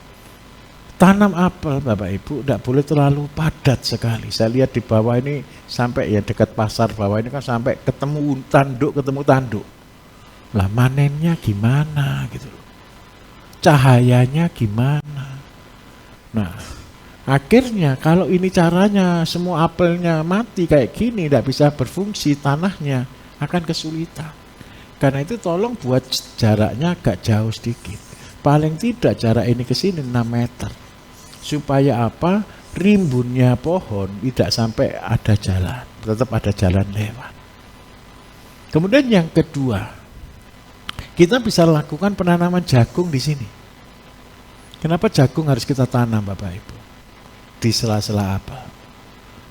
Speaker 1: Tanam apel Bapak Ibu tidak boleh terlalu padat sekali. Saya lihat di bawah ini sampai ya dekat pasar bawah ini kan sampai ketemu tanduk. Lah manennya gimana gitu loh. Cahayanya gimana. Nah, akhirnya kalau ini caranya semua apelnya mati kayak gini, tidak bisa berfungsi, tanahnya akan kesulitan. Karena itu tolong buat jaraknya agak jauh sedikit. Paling tidak jarak ini ke sini 6 meter. Supaya apa? Rimbunnya pohon tidak sampai ada jalan, tetap ada jalan lewat. Kemudian yang kedua, kita bisa lakukan penanaman jagung di sini. Kenapa jagung harus kita tanam Bapak Ibu? Di sela-sela apel.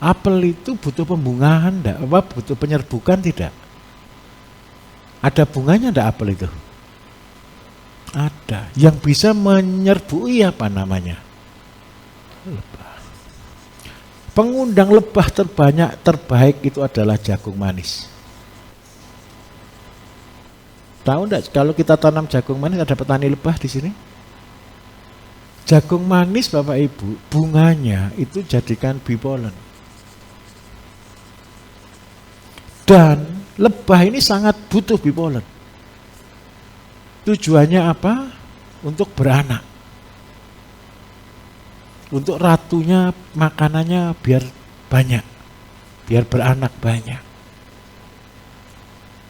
Speaker 1: Apel itu butuh pembungaan enggak? Butuh penyerbukan tidak? Ada bunganya enggak apel itu? Ada. Yang bisa menyerbui apa namanya? Lebah. Pengundang lebah terbaik itu adalah jagung manis. Tahu enggak kalau kita tanam jagung manis ada petani lebah di sini? Jagung manis Bapak Ibu, bunganya itu jadikan bee pollen. Dan lebah ini sangat butuh bee pollen. Tujuannya apa? Untuk beranak. Untuk ratunya makanannya biar banyak. Biar beranak banyak.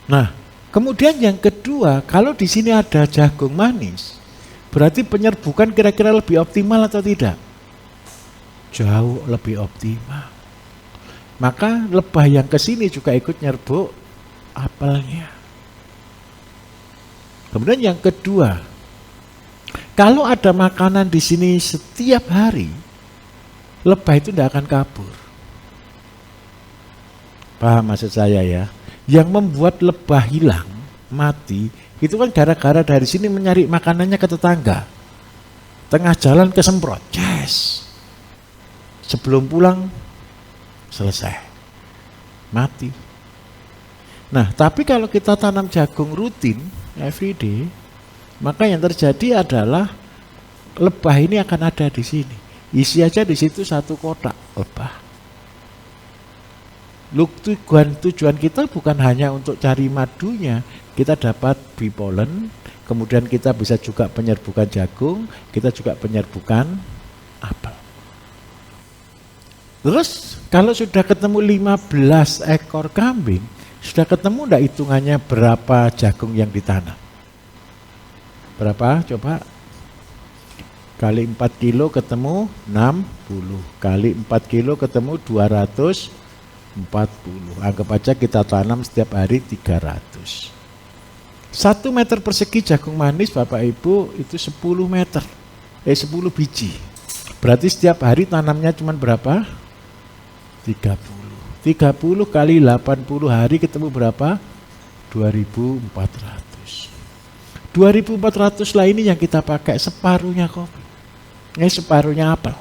Speaker 1: Nah, kemudian yang kedua, kalau di sini ada jagung manis, berarti penyerbukan kira-kira lebih optimal atau tidak? Jauh lebih optimal. Maka lebah yang ke sini juga ikut nyerbuk apelnya. Kemudian yang kedua, kalau ada makanan di sini setiap hari, lebah itu tidak akan kabur. Paham maksud saya ya? Yang membuat lebah hilang, mati, itu kan gara-gara dari sini mencari makanannya ke tetangga. Tengah jalan kesemprot, yes. Sebelum pulang, selesai. Mati. Nah, tapi kalau kita tanam jagung rutin, everyday, maka yang terjadi adalah lebah ini akan ada di sini. Isi aja di situ 1 kotak lebah. Tujuan kita bukan hanya untuk cari madunya, kita dapat bee pollen, kemudian kita bisa juga penyerbukan jagung, kita juga penyerbukan apel. Terus kalau sudah ketemu 15 ekor kambing, sudah ketemu enggak hitungannya berapa jagung yang ditanam? Berapa? Coba. Kali 4 kilo ketemu 60. Kali 4 kilo ketemu 240. Anggap aja kita tanam setiap hari 300. 1 meter persegi jagung manis Bapak Ibu itu 10 meter. 10 biji. Berarti setiap hari tanamnya cuma berapa? 30. 30 kali 80 hari ketemu berapa? 2.400. 2.400 lah ini yang kita pakai separuhnya kopi. Ini separuhnya apel.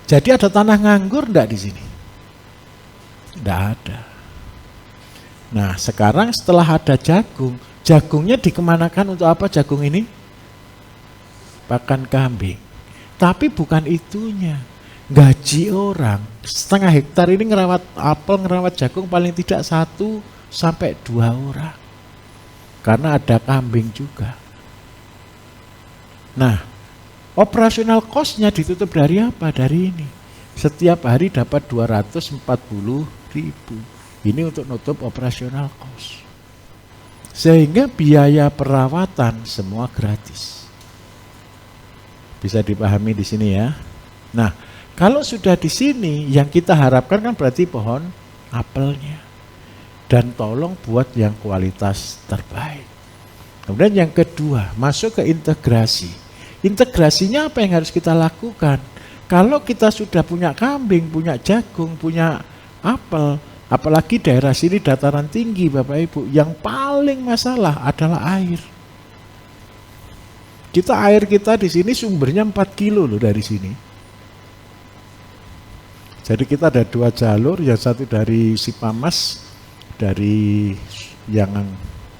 Speaker 1: Jadi ada tanah nganggur enggak di sini? Enggak ada. Nah, sekarang setelah ada jagung, jagungnya dikemanakan untuk apa jagung ini? Pakan kambing. Tapi bukan itunya. Gaji orang, setengah hektar ini ngerawat apel, ngerawat jagung paling tidak 1 sampai 2 orang. Karena ada kambing juga. Nah, operasional cost-nya ditutup dari apa? Dari ini. Setiap hari dapat 240.000. Ini untuk nutup operasional cost. Sehingga biaya perawatan semua gratis. Bisa dipahami di sini ya. Nah, kalau sudah di sini yang kita harapkan kan berarti pohon apelnya. Dan tolong buat yang kualitas terbaik. Kemudian yang kedua, masuk ke integrasi. Integrasinya apa yang harus kita lakukan? Kalau kita sudah punya kambing, punya jagung, punya apel, apalagi daerah sini dataran tinggi Bapak Ibu, yang paling masalah adalah air. Air kita di sini sumbernya 4 kilo loh dari sini. Jadi kita ada 2 jalur, yang satu dari Sipamas, dari yang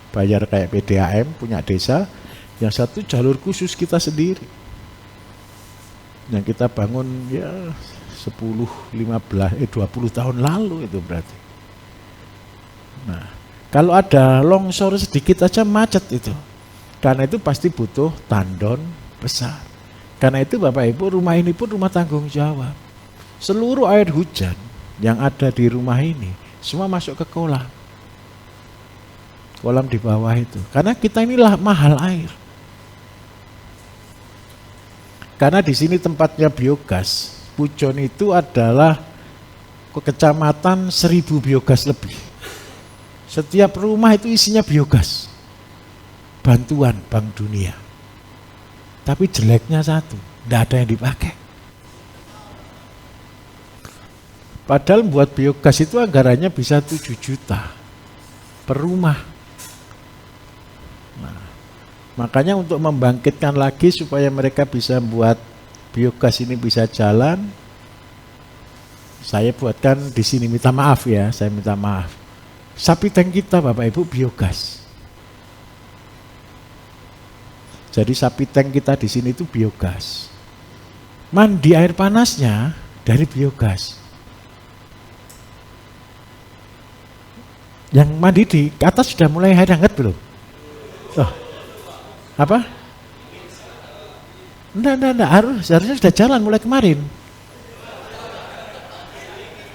Speaker 1: bayar kayak PDAM, punya desa, yang satu jalur khusus kita sendiri. Yang kita bangun ya 10, 15, 20 tahun lalu itu berarti. Nah, kalau ada longsor sedikit aja macet itu. Karena itu pasti butuh tandon besar. Karena itu Bapak Ibu, rumah ini pun rumah tanggung jawab. Seluruh air hujan yang ada di rumah ini semua masuk ke kolam. Kolam di bawah itu. Karena kita inilah mahal air. Karena di sini tempatnya biogas. Pujon itu adalah kecamatan 1000 biogas lebih. Setiap rumah itu isinya biogas. Bantuan Bank Dunia. Tapi jeleknya satu, tidak ada yang dipakai. Padahal buat biogas itu anggarannya bisa 7 juta per rumah. Nah, makanya untuk membangkitkan lagi supaya mereka bisa buat biogas ini bisa jalan, saya buatkan di sini, minta maaf ya, saya minta maaf. Sapi tank kita Bapak Ibu biogas. Jadi sapi tank kita di sini itu biogas. Mandi air panasnya dari biogas. Yang mandi di atas sudah mulai air hangat belum? Oh. Apa? Enggak, harusnya sudah jalan mulai kemarin.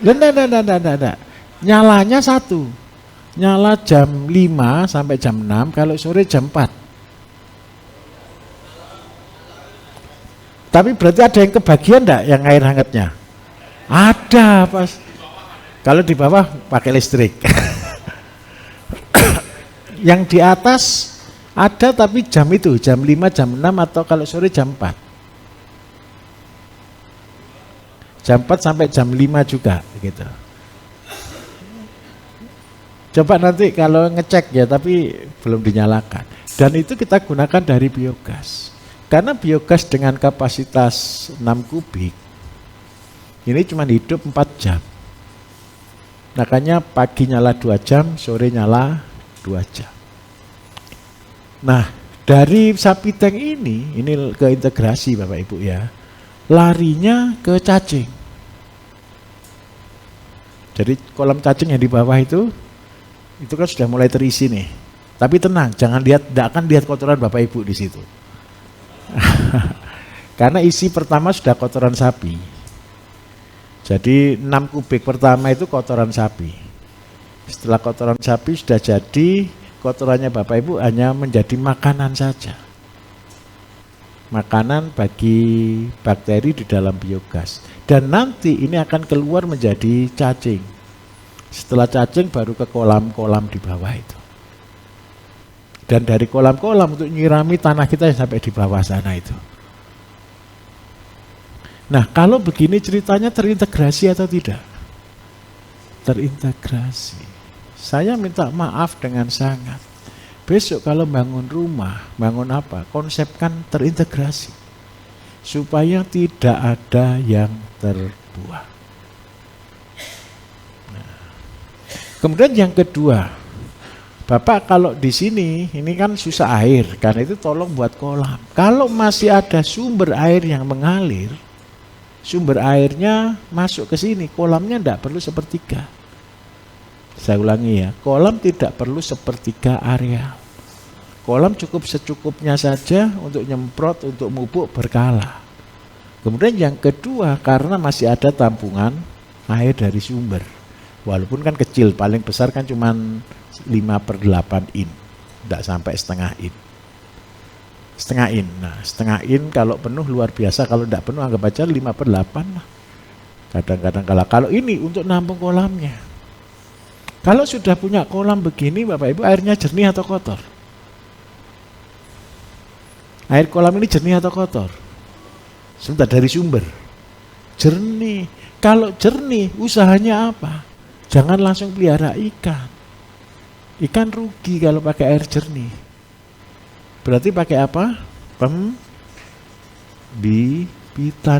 Speaker 1: Enggak. Nyalanya 1. Nyala jam 5 sampai jam 6, kalau sore jam 4. Tapi berarti ada yang kebagian enggak yang air hangatnya? Ada pas. Kalau di bawah pakai listrik. Yang di atas ada tapi jam itu, jam 5, jam 6 atau kalau sore jam 4. Jam 4 sampai jam 5 juga gitu. Coba nanti kalau ngecek ya, tapi belum dinyalakan. Dan itu kita gunakan dari biogas. Karena biogas dengan kapasitas 6 kubik, ini cuma hidup 4 jam. Makanya pagi nyala 2 jam, sore nyala 2 jam. Nah, dari sapi tank ini ke integrasi Bapak Ibu ya, larinya ke cacing. Jadi kolam cacing yang di bawah itu kan sudah mulai terisi nih. Tapi tenang, jangan lihat, tidak akan lihat kotoran Bapak Ibu di situ. Karena isi pertama sudah kotoran sapi. Jadi 6 kubik pertama itu kotoran sapi. Setelah kotoran sapi sudah jadi, kotorannya Bapak Ibu hanya menjadi makanan saja. Makanan bagi bakteri di dalam biogas. Dan nanti ini akan keluar menjadi cacing. Setelah cacing baru ke kolam-kolam di bawah itu. Dan dari kolam-kolam untuk nyirami tanah kita yang sampai di bawah sana itu. Nah, kalau begini ceritanya terintegrasi atau tidak? Terintegrasi. Saya minta maaf dengan sangat. Besok kalau bangun rumah, bangun apa? Konsepkan terintegrasi. Supaya tidak ada yang terbuang. Nah. Kemudian yang kedua, Bapak kalau di sini ini kan susah air, karena itu tolong buat kolam. Kalau masih ada sumber air yang mengalir, sumber airnya masuk ke sini, kolamnya tidak perlu sepertiga. Saya ulangi ya, kolam tidak perlu sepertiga areal. Kolam cukup secukupnya saja untuk nyemprot, untuk mupuk berkala. Kemudian yang kedua, karena masih ada tampungan air dari sumber. Walaupun kan kecil, paling besar kan cuma 5/8 in, tidak sampai setengah in. Setengah in, nah setengah in kalau penuh luar biasa, kalau tidak penuh anggap aja 5/8 lah. Kadang-kadang kalau ini untuk nampung kolamnya. Kalau sudah punya kolam begini Bapak Ibu, airnya jernih atau kotor? Air kolam ini jernih atau kotor? Sebentar, dari sumber. Jernih. Kalau jernih, usahanya apa? Jangan langsung pelihara ikan. Ikan rugi kalau pakai air jernih. Berarti pakai apa? Pembibitan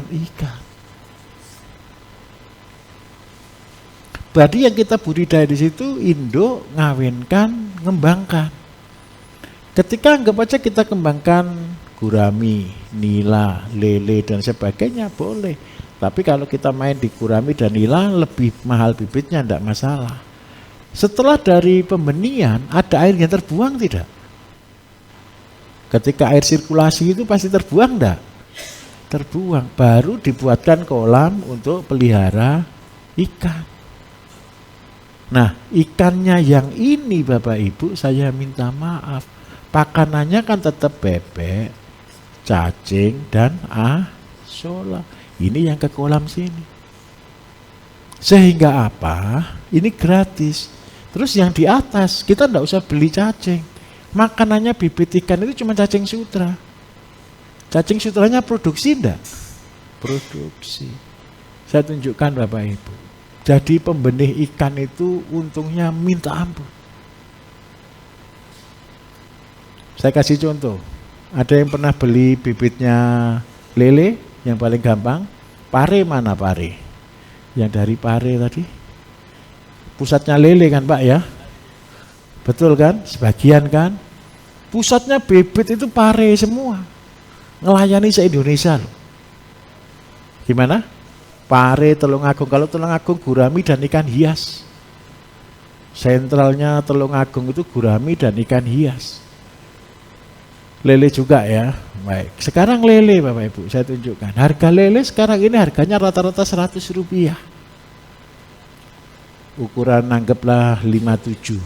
Speaker 1: ikan. Berarti yang kita budidaya di situ induk, ngawinkan, ngembangkan. Ketika anggap aja kita kembangkan gurami, nila, lele dan sebagainya boleh. Tapi kalau kita main di gurami dan nila lebih mahal bibitnya, tidak masalah. Setelah dari pembenihan ada air yang terbuang tidak? Ketika air sirkulasi itu pasti terbuang tidak? Terbuang. Baru dibuatkan kolam untuk pelihara ikan. Nah, ikannya yang ini Bapak Ibu saya minta maaf. Pakanannya kan tetap bebek, cacing dan asola. Ini yang ke kolam sini. Sehingga apa? Ini gratis. Terus yang di atas kita tidak usah beli cacing. Makanannya bibit ikan itu cuma cacing sutra. Cacing sutranya produksi enggak? Produksi. Saya tunjukkan Bapak Ibu. Jadi pembenih ikan itu untungnya minta ampun. Saya kasih contoh. Ada yang pernah beli bibitnya lele? Yang paling gampang, pare mana pare? Yang dari pare tadi, pusatnya lele kan Pak ya? Betul kan? Sebagian kan? Pusatnya bibit itu pare semua. Ngelayani se-Indonesia loh. Gimana? Pare, Tulungagung. Kalau Tulungagung gurami dan ikan hias. Sentralnya Tulungagung itu gurami dan ikan hias. Lele juga ya. Baik. Sekarang lele Bapak Ibu saya tunjukkan. Harga lele sekarang ini harganya rata-rata Rp100. Ukuran anggaplah 57.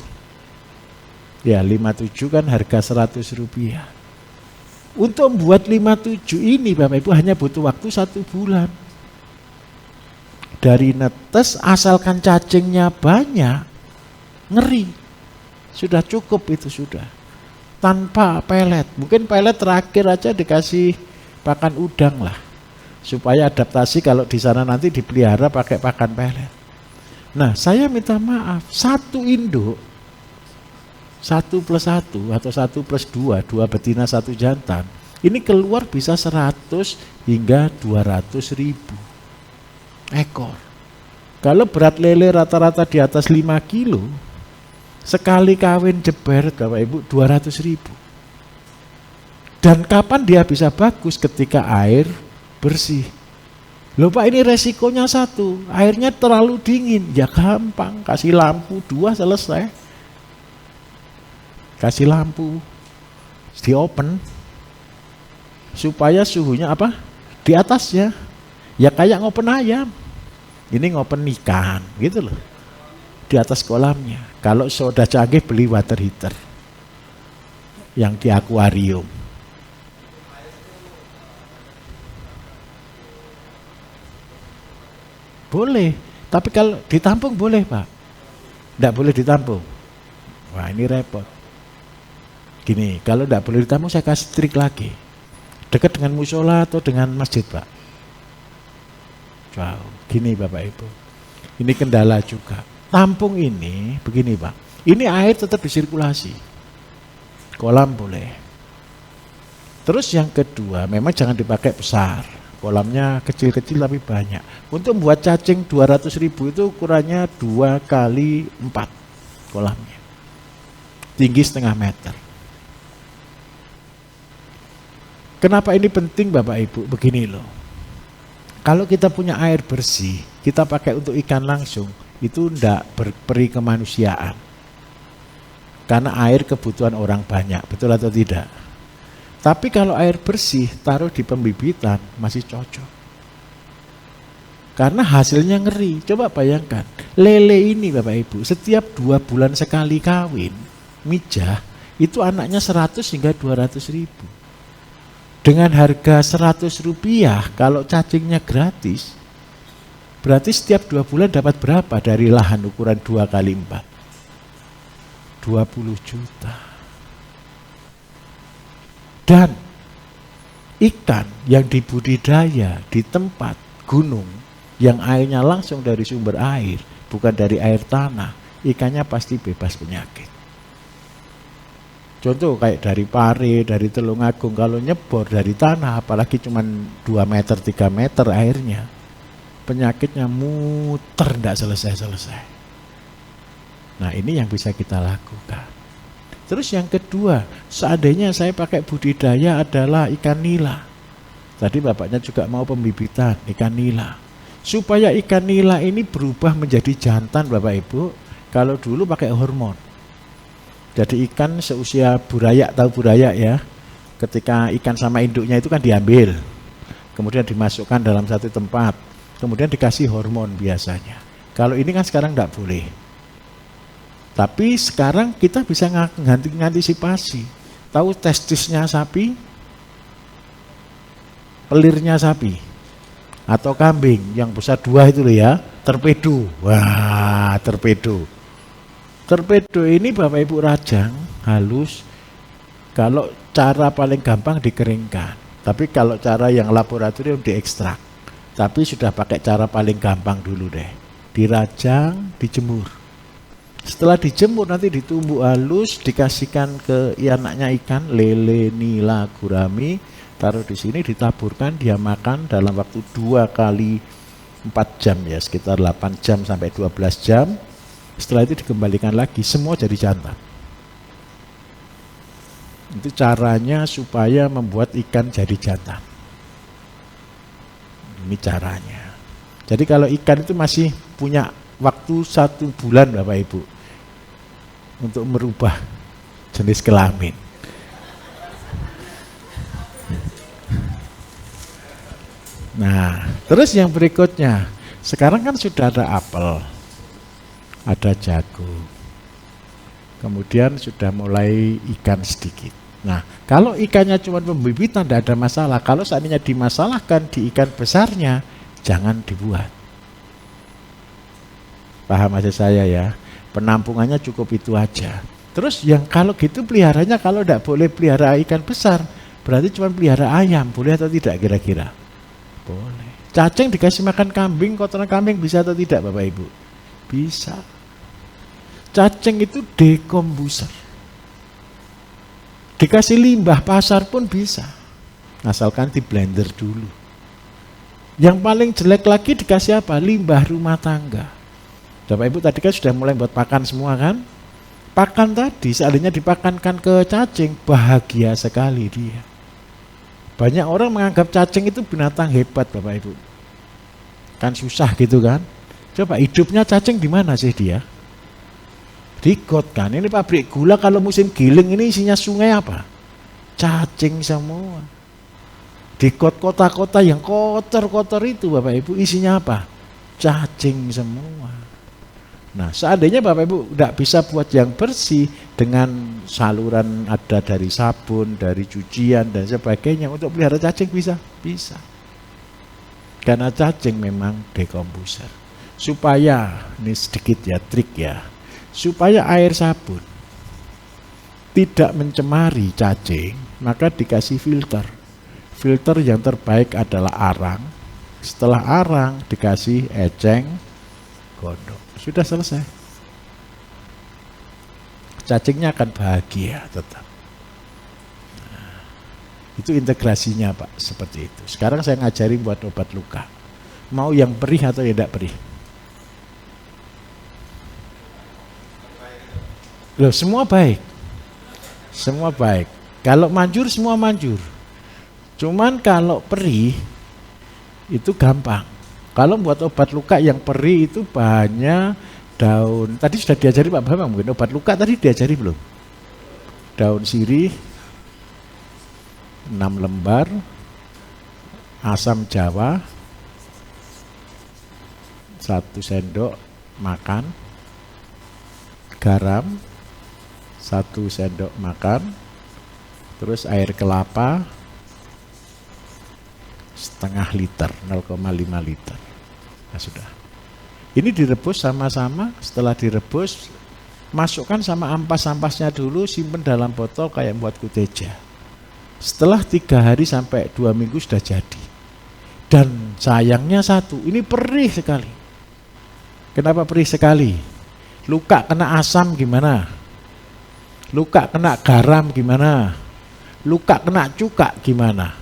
Speaker 1: Ya 57 kan harga Rp100. Untuk membuat 57 ini Bapak Ibu hanya butuh waktu 1 bulan. Dari netes asalkan cacingnya banyak, ngeri. Sudah cukup itu sudah. Tanpa pelet, mungkin pelet terakhir aja dikasih pakan udang lah, supaya adaptasi kalau di sana nanti dipelihara pakai pakan pelet. Nah saya minta maaf, satu induk 1+1 atau 1+2, 2 betina 1 jantan, ini keluar bisa 100 hingga 200 ribu ekor. Kalau berat lele rata-rata di atas 5 kilo, sekali kawin jeber Bapak Ibu 200 ribu. Dan kapan dia bisa bagus? Ketika air bersih. Loh Pak, ini resikonya satu, airnya terlalu dingin. Ya gampang, kasih lampu 2 selesai. Kasih lampu di open supaya suhunya apa? Di atasnya. Ya kayak ngopen ayam. Ini ngopen ikan gitu loh. Di atas kolamnya. Kalau sudah canggih beli water heater yang di akuarium. Boleh, tapi kalau ditampung boleh Pak. Tidak boleh ditampung. Wah ini repot. Gini, kalau tidak boleh ditampung saya kasih trik lagi. Dekat dengan musola atau dengan masjid Pak. Wow, gini Bapak Ibu. Ini kendala juga. Tampung ini begini Pak, ini air tetap disirkulasi, kolam boleh. Terus yang kedua, memang jangan dipakai besar, kolamnya kecil-kecil tapi banyak. Untuk membuat cacing 200 ribu itu ukurannya 2 kali 4 kolamnya. tinggi 1,5 meter. Kenapa ini penting Bapak Ibu? Begini loh. Kalau kita punya air bersih, kita pakai untuk ikan langsung, itu tidak berperi kemanusiaan. Karena air kebutuhan orang banyak, betul atau tidak? Tapi kalau air bersih, taruh di pembibitan, masih cocok. Karena hasilnya ngeri. Coba bayangkan, lele ini Bapak Ibu, setiap 2 bulan sekali kawin, mijah, itu anaknya 100 hingga 200 ribu. Dengan harga 100 rupiah, kalau cacingnya gratis, berarti setiap 2 bulan dapat berapa dari lahan ukuran 2 kali 4? 20 juta. Dan ikan yang dibudidaya di tempat gunung, yang airnya langsung dari sumber air, bukan dari air tanah, ikannya pasti bebas penyakit. Contoh kayak dari Pare, dari Tulungagung, kalau nyebor dari tanah, apalagi cuma 2 meter, 3 meter airnya, penyakitnya muter, tidak selesai-selesai. Nah ini yang bisa kita lakukan. Terus yang kedua, seandainya saya pakai budidaya adalah ikan nila. Tadi bapaknya juga mau pembibitan ikan nila. Supaya ikan nila ini berubah menjadi jantan Bapak Ibu, kalau dulu pakai hormon. Jadi ikan seusia burayak, tahu burayak ya? Ketika ikan sama induknya itu kan diambil, kemudian dimasukkan dalam satu tempat, kemudian dikasih hormon biasanya. Kalau ini kan sekarang tidak boleh. Tapi sekarang kita bisa mengantisipasi. Tahu testisnya sapi, pelirnya sapi, atau kambing yang besar 2 itu loh ya, torpedo. Wah, torpedo. Torpedo ini Bapak Ibu rajang halus. Kalau cara paling gampang dikeringkan, tapi kalau cara yang laboratorium diekstrak. Tapi sudah pakai cara paling gampang dulu deh, dirajang, dijemur. Setelah dijemur nanti ditumbuk halus, dikasihkan ke anaknya ikan lele, nila, gurami, taruh di sini, ditaburkan, dia makan dalam waktu 2 kali 4 jam ya, sekitar 8 jam sampai 12 jam. Setelah itu dikembalikan lagi, semua jadi jantan. Itu caranya supaya membuat ikan jadi jantan. Ini caranya. Jadi kalau ikan itu masih punya waktu 1 bulan Bapak Ibu untuk merubah jenis kelamin. Nah, terus yang berikutnya, sekarang kan sudah ada apel, ada jagung, kemudian sudah mulai ikan sedikit. Nah, kalau ikannya cuma pembibitan tidak ada masalah. Kalau seandainya dimasalahkan di ikan besarnya, jangan dibuat. Paham maksud saya ya? Penampungannya cukup itu aja. Terus yang kalau gitu peliharanya, kalau tidak boleh pelihara ikan besar, berarti cuma pelihara ayam, boleh atau tidak kira-kira? Boleh. Cacing dikasih makan kambing, kotoran kambing bisa atau tidak Bapak Ibu? Bisa. Cacing itu dekombuser. Dikasih limbah pasar pun bisa, asalkan di blender dulu. Yang paling jelek lagi dikasih apa? Limbah rumah tangga. Bapak Ibu tadi kan sudah mulai buat pakan semua kan? Pakan tadi seandainya dipakankan ke cacing, bahagia sekali dia. Banyak orang menganggap cacing itu binatang hebat Bapak Ibu. Kan susah gitu kan? Coba hidupnya cacing di mana sih dia? Di got kan, ini pabrik gula kalau musim giling ini isinya sungai apa? Cacing semua. Di got kota-kota yang kotor-kotor itu Bapak Ibu isinya apa? Cacing semua. Nah seandainya Bapak Ibu tidak bisa buat yang bersih dengan saluran ada dari sabun, dari cucian dan sebagainya, untuk pelihara cacing bisa? Bisa. Karena cacing memang dekombuser. Supaya, ini sedikit ya trik ya, supaya air sabun tidak mencemari cacing, maka dikasih filter. Filter yang terbaik adalah arang. Setelah arang dikasih eceng gondok. Sudah selesai. Cacingnya akan bahagia tetap. Nah, itu integrasinya Pak, seperti itu. Sekarang saya ngajari buat obat luka. Mau yang perih atau yang tidak perih? Loh, semua baik. Semua baik. Kalau manjur semua manjur. Cuman kalau perih itu gampang. Kalau buat obat luka yang perih itu bahannya daun. Tadi sudah diajari Pak Bambang mungkin obat luka tadi diajari belum? Daun sirih 6 lembar, asam jawa 1 sendok makan, garam 1 sendok makan, terus air kelapa setengah liter, 0,5 liter. Nah, sudah. Ini direbus sama-sama. Setelah direbus, masukkan sama ampas-ampasnya dulu, simpen dalam botol kayak buat kuteja. Setelah 3 hari sampai 2 minggu sudah jadi. Dan sayangnya satu, ini perih sekali. Kenapa perih sekali? Luka kena asam gimana? Luka kena garam gimana? Luka kena cuka gimana?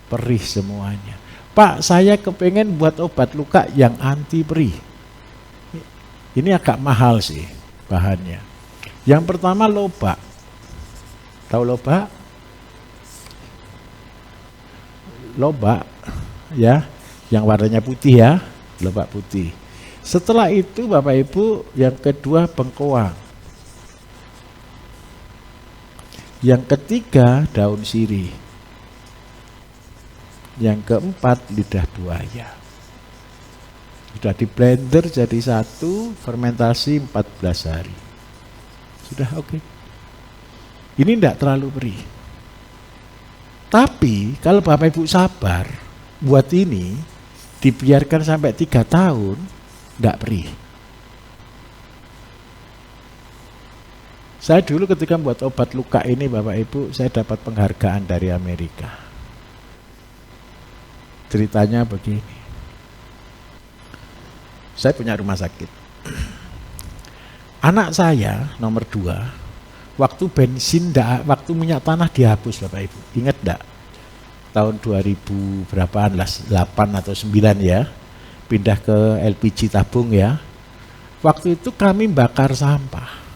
Speaker 1: Perih semuanya. Pak, saya kepengen buat obat luka yang anti perih. Ini agak mahal sih bahannya. Yang pertama lobak. Tahu lobak? Lobak ya, yang warnanya putih ya, lobak putih. Setelah itu Bapak Ibu, yang kedua bengkoang. Yang ketiga daun sirih. Yang keempat lidah buaya. Sudah di blender jadi satu, fermentasi 14 hari. Sudah oke. Ini tidak terlalu perih. Tapi kalau Bapak Ibu sabar, buat ini dibiarkan sampai 3 tahun, tidak perih. Saya dulu ketika buat obat luka ini Bapak Ibu, saya dapat penghargaan dari Amerika. Ceritanya begini. Saya punya rumah sakit. Anak saya nomor 2, waktu bensin waktu minyak tanah dihapus Bapak Ibu. Ingat enggak? Tahun 2000 berapaan lah, 8 atau 9 ya. Pindah ke LPG tabung ya. Waktu itu kami bakar sampah.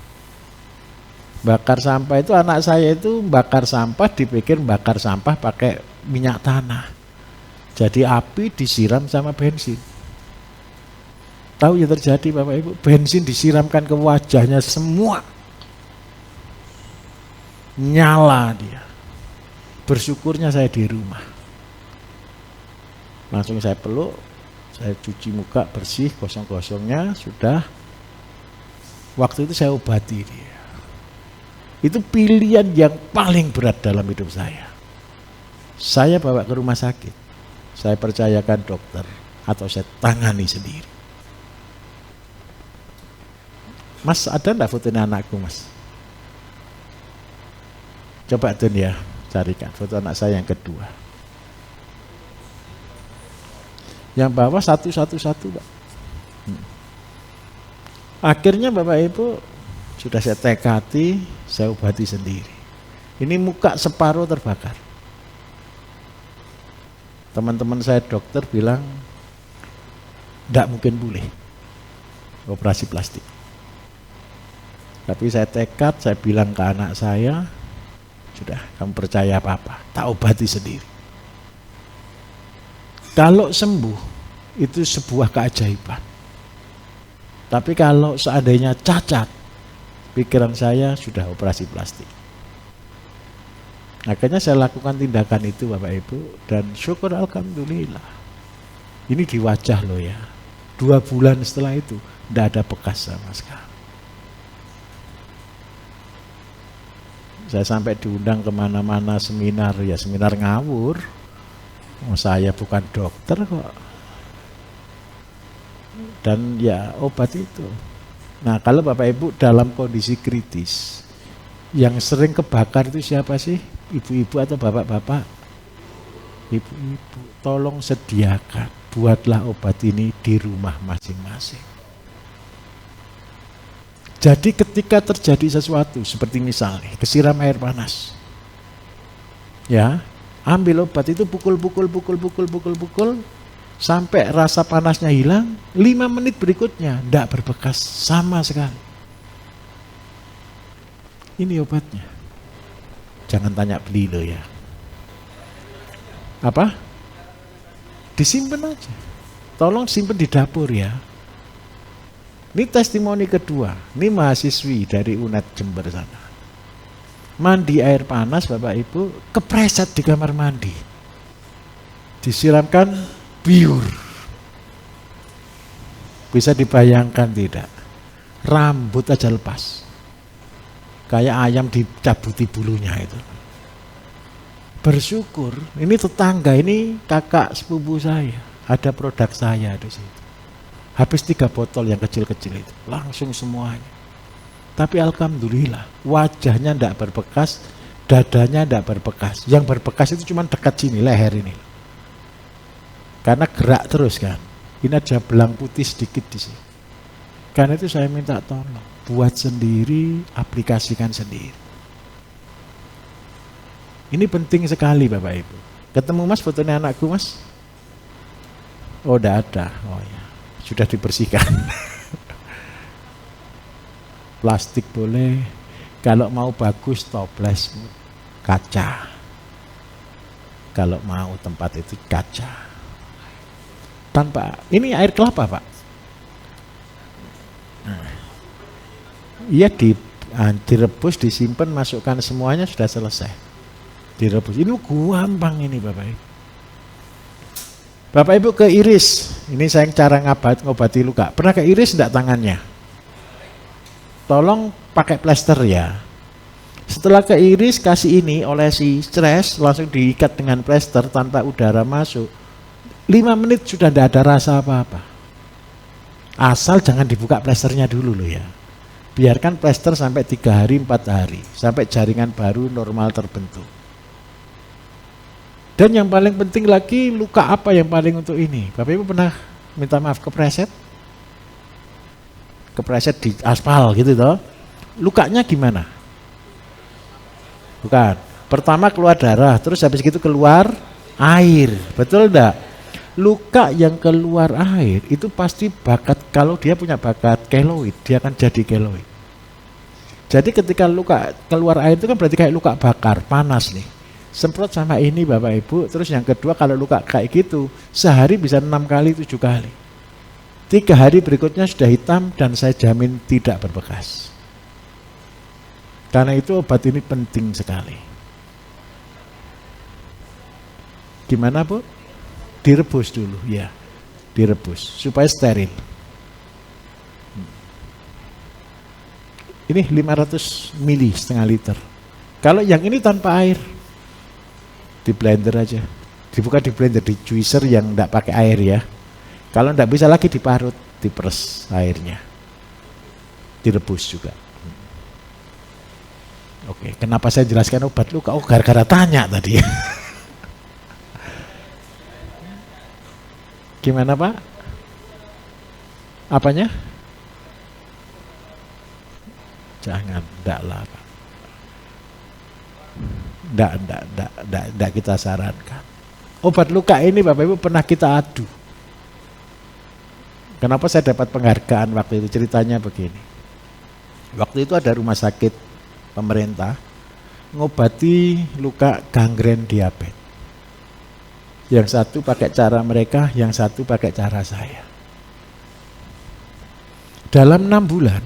Speaker 1: Bakar sampah itu anak saya itu bakar sampah dipikir bakar sampah pakai minyak tanah. Jadi api disiram sama bensin. Tahu yang terjadi Bapak Ibu? Bensin disiramkan ke wajahnya semua. Nyala dia. Bersyukurnya saya di rumah. Langsung saya peluk, saya cuci muka bersih, gosong-gosongnya sudah. Waktu itu saya obati dia. Itu pilihan yang paling berat dalam hidup saya. Saya bawa ke rumah sakit. Saya percayakan dokter atau saya tangani sendiri. Mas, ada enggak fotonya anakku, Mas? Coba Dun ya, carikan foto anak saya yang kedua. Yang bawah satu, Pak. Akhirnya Bapak Ibu, sudah saya tekati, saya obati sendiri. Ini muka separuh terbakar. Teman-teman saya dokter bilang, enggak mungkin boleh operasi plastik. Tapi saya tekad, saya bilang ke anak saya, sudah, kamu percaya apa-apa, tak obati sendiri. Kalau sembuh, itu sebuah keajaiban. Tapi kalau seandainya cacat, pikiran saya sudah operasi plastik. Akhirnya saya lakukan tindakan itu Bapak Ibu, dan syukur alhamdulillah. Ini di wajah loh ya. 2 bulan setelah itu, tidak ada bekas sama sekali. Saya sampai diundang kemana-mana seminar, ya seminar ngawur. Oh, saya bukan dokter kok. Dan ya obat itu. Nah kalau Bapak Ibu dalam kondisi kritis, yang sering kebakar itu siapa sih? Ibu-ibu atau bapak-bapak? Ibu-ibu, tolong sediakan, buatlah obat ini di rumah masing-masing. Jadi ketika terjadi sesuatu, seperti misalnya kesiram air panas, ya, ambil obat itu pukul, sampai rasa panasnya hilang. 5 menit berikutnya tidak berbekas sama sekali. Ini obatnya. Jangan tanya beli lo ya. Apa? Disimpan aja. Tolong simpan di dapur ya. Ini testimoni kedua. Ini mahasiswi dari UNED Jember sana. Mandi air panas Bapak Ibu, kepreset di kamar mandi. Disiramkan biur. Bisa dibayangkan tidak? Rambut aja lepas. Kayak ayam dicabuti bulunya itu. Bersyukur, ini tetangga, ini kakak sepupu saya. Ada produk saya di situ. Habis 3 botol yang kecil-kecil itu. Langsung semuanya. Tapi alhamdulillah, wajahnya tidak berbekas, dadanya tidak berbekas. Yang berbekas itu cuma dekat sini, leher ini. Karena gerak terus kan. Ini ada belang putih sedikit di sini. Karena itu saya minta tolong. Buat sendiri, aplikasikan sendiri. Ini penting sekali Bapak Ibu. Ketemu Mas fotonya anakku Mas? Oh udah ada. Oh ya, sudah dibersihkan. Plastik boleh. Kalau mau bagus toples kaca. Kalau mau tempat itu kaca. Tanpa, ini air kelapa Pak. Iya direbus, disimpan, masukkan semuanya sudah selesai. Direbus. Ini gampang ini Bapak Ibu. Bapak Ibu ke iris. Ini saya cara ngobati luka. Pernah ke iris enggak tangannya? Tolong pakai plester ya. Setelah ke iris kasih ini olesi stres, langsung diikat dengan plester tanpa udara masuk. 5 menit sudah tidak ada rasa apa-apa. Asal jangan dibuka plesternya dulu loh ya. Biarkan plester sampai 3 hari, 4 hari. Sampai jaringan baru normal terbentuk. Dan yang paling penting lagi, luka apa yang paling untuk ini? Bapak Ibu pernah minta maaf kepreset? Kepreset di aspal gitu toh. Lukanya gimana? Bukan. Pertama keluar darah, terus habis gitu keluar air. Betul enggak? Luka yang keluar air itu pasti bakat, kalau dia punya bakat keloid, dia akan jadi keloid. Jadi ketika luka keluar air itu kan berarti kayak luka bakar, panas nih. Semprot sama ini Bapak Ibu. Terus yang kedua kalau luka kayak gitu, sehari bisa 6 kali, 7 kali. 3 hari berikutnya sudah hitam dan saya jamin tidak berbekas. Karena itu obat ini penting sekali. Gimana Bu? Direbus dulu ya. Direbus supaya steril. Ini 500 mili, setengah liter. Kalau yang ini tanpa air, di blender aja. Dibuka di blender, di juicer yang enggak pakai air ya. Kalau enggak bisa lagi diparut, diperes airnya. Direbus juga. Oke, kenapa saya jelaskan obat luka? Oh, gara-gara tanya tadi. Gimana Pak? Apanya? Jangan, enggak lah Pak. Enggak kita sarankan. Obat luka ini Bapak Ibu pernah kita adu. Kenapa saya dapat penghargaan waktu itu? Ceritanya begini. Waktu itu ada rumah sakit pemerintah ngobati luka gangren diabetes. Yang satu pakai cara mereka, yang satu pakai cara saya. Dalam 6 bulan,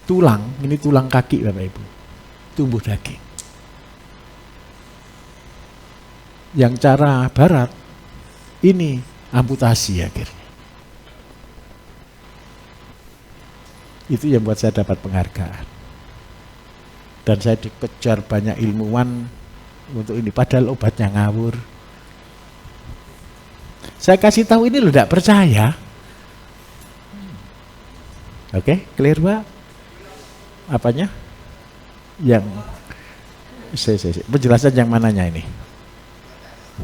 Speaker 1: tulang, ini tulang kaki Bapak Ibu, tumbuh daging. Yang cara barat, ini amputasi akhirnya. Itu yang buat saya dapat penghargaan. Dan saya dikejar banyak ilmuwan untuk ini, padahal obatnya ngawur. Saya kasih tahu ini loh, tidak percaya. Oke, clear Pak? Apanya? Yang penjelasan yang mananya ini?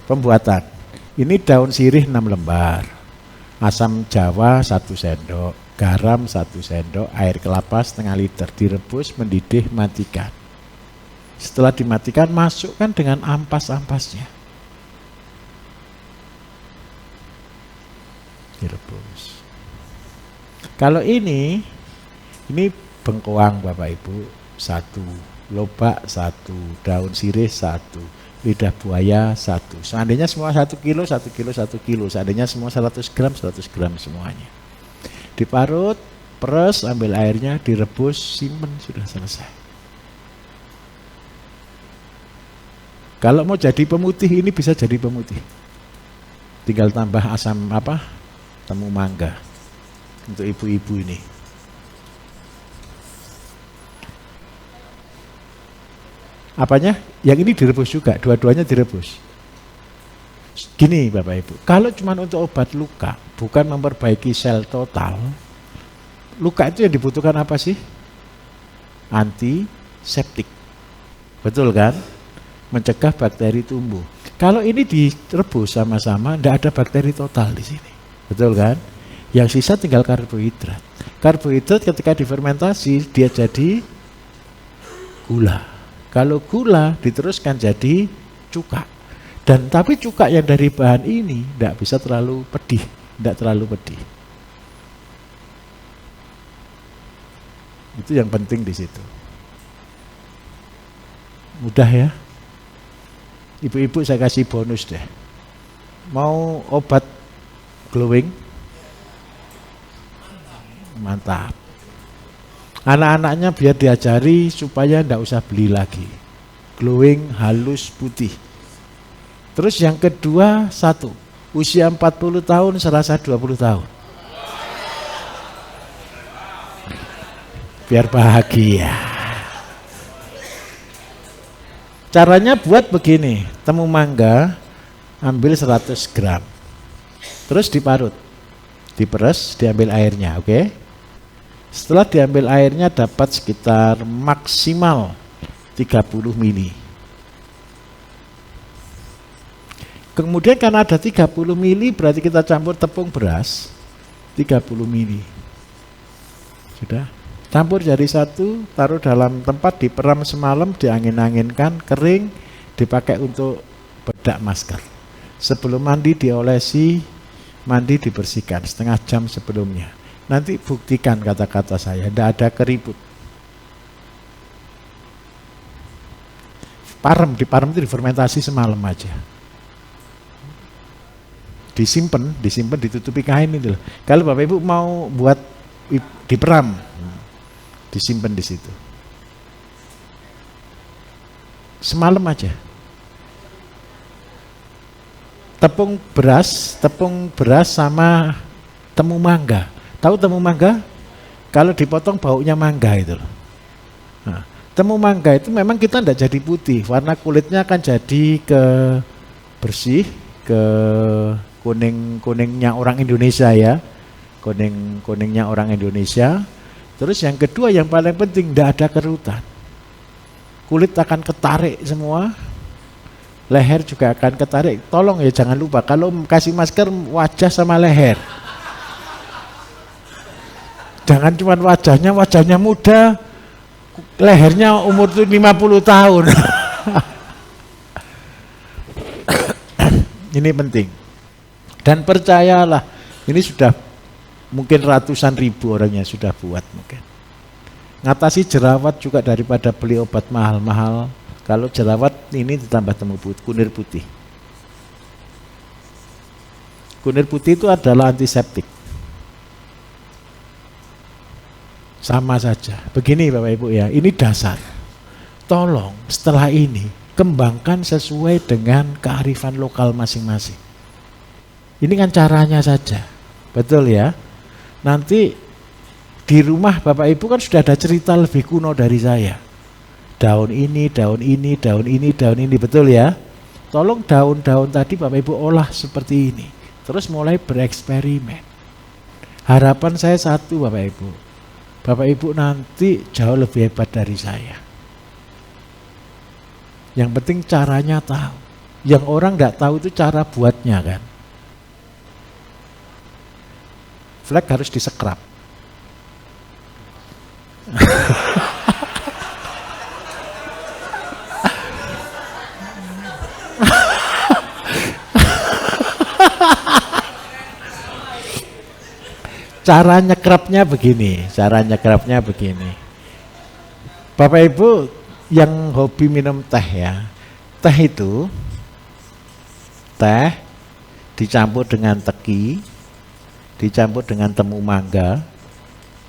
Speaker 1: Pembuatan. Ini daun sirih 6 lembar, asam jawa 1 sendok, garam 1 sendok, air kelapa setengah liter, direbus, mendidih, matikan. Setelah dimatikan, masukkan dengan ampas-ampasnya. Direbus. Kalau ini bengkoang Bapak Ibu, 1, lobak 1, daun sirih 1, lidah buaya 1. Seandainya semua 1 kilo, 1 kilo, 1 kilo. Seandainya semua 100 gram, 100 gram semuanya. Diparut, peres, ambil airnya, direbus, simpen, sudah selesai. Kalau mau jadi pemutih, ini bisa jadi pemutih. Tinggal tambah asam temu mangga untuk ibu-ibu ini. Apanya? Yang ini direbus juga, dua-duanya direbus. Gini Bapak Ibu, kalau cuma untuk obat luka, bukan memperbaiki sel total, luka itu yang dibutuhkan apa sih? Antiseptik. Betul kan? Mencegah bakteri tumbuh. Kalau ini direbus sama-sama, tidak ada bakteri total di sini. Betul kan? Yang sisa tinggal karbohidrat. Karbohidrat ketika difermentasi, dia jadi gula. Kalau gula diteruskan jadi cuka. Dan tapi cuka yang dari bahan ini tidak bisa terlalu pedih, tidak terlalu pedih. Itu yang penting di situ. Mudah ya. Ibu-ibu saya kasih bonus deh. Mau obat glowing? Mantap. Anak-anaknya biar diajari supaya tidak usah beli lagi. Glowing halus putih. Terus yang kedua, 1, usia 40 tahun serasa 20 tahun. Biar bahagia. Caranya buat begini, temu mangga, ambil 100 gram. Terus diparut, diperes, diambil airnya, oke? Setelah diambil airnya dapat sekitar maksimal 30 mili. Kemudian karena ada 30 mili berarti kita campur tepung beras 30 mili. Sudah? Campur jadi satu, taruh dalam tempat, diperam semalam, diangin-anginkan, kering, dipakai untuk bedak masker. Sebelum mandi diolesi, mandi dibersihkan setengah jam sebelumnya. Nanti buktikan kata-kata saya, tidak ada keriput. Diparem itu difermentasi semalam aja. Disimpan, ditutupi kain itu. Kalau Bapak Ibu mau buat diperam, disimpan di situ. Semalam aja. Tepung beras sama temu mangga. Tahu temu mangga? Kalau dipotong baunya mangga itu. Nah, temu mangga itu memang kita tidak jadi putih, warna kulitnya akan jadi ke bersih, ke kuning-kuningnya orang Indonesia ya. Kuning-kuningnya orang Indonesia. Terus yang kedua yang paling penting, tidak ada kerutan. Kulit akan ketarik semua, leher juga akan ketarik. Tolong ya jangan lupa, kalau kasih masker wajah sama leher. Jangan cuma wajahnya muda, lehernya umur 50 tahun. Ini penting. Dan percayalah, ini sudah mungkin ratusan ribu orang yang sudah buat mungkin. Ngatasi jerawat juga daripada beli obat mahal-mahal. Kalau jerawat ini ditambah temu putih, kunir putih. Kunir putih itu adalah antiseptik. Sama saja. Begini Bapak Ibu ya, ini dasar. Tolong setelah ini kembangkan sesuai dengan kearifan lokal masing-masing. Ini kan caranya saja. Betul ya? Nanti di rumah Bapak Ibu kan sudah ada cerita lebih kuno dari saya. Daun ini, betul ya? Tolong daun-daun tadi Bapak Ibu olah seperti ini. Terus mulai bereksperimen. Harapan saya satu Bapak Ibu. Bapak Ibu nanti jauh lebih hebat dari saya. Yang penting caranya tahu. Yang orang nggak tahu itu cara buatnya kan. Flek harus disekrap. Cara nyekrapnya begini. Bapak Ibu yang hobi minum teh ya, teh itu teh dicampur dengan teki, dicampur dengan temu mangga.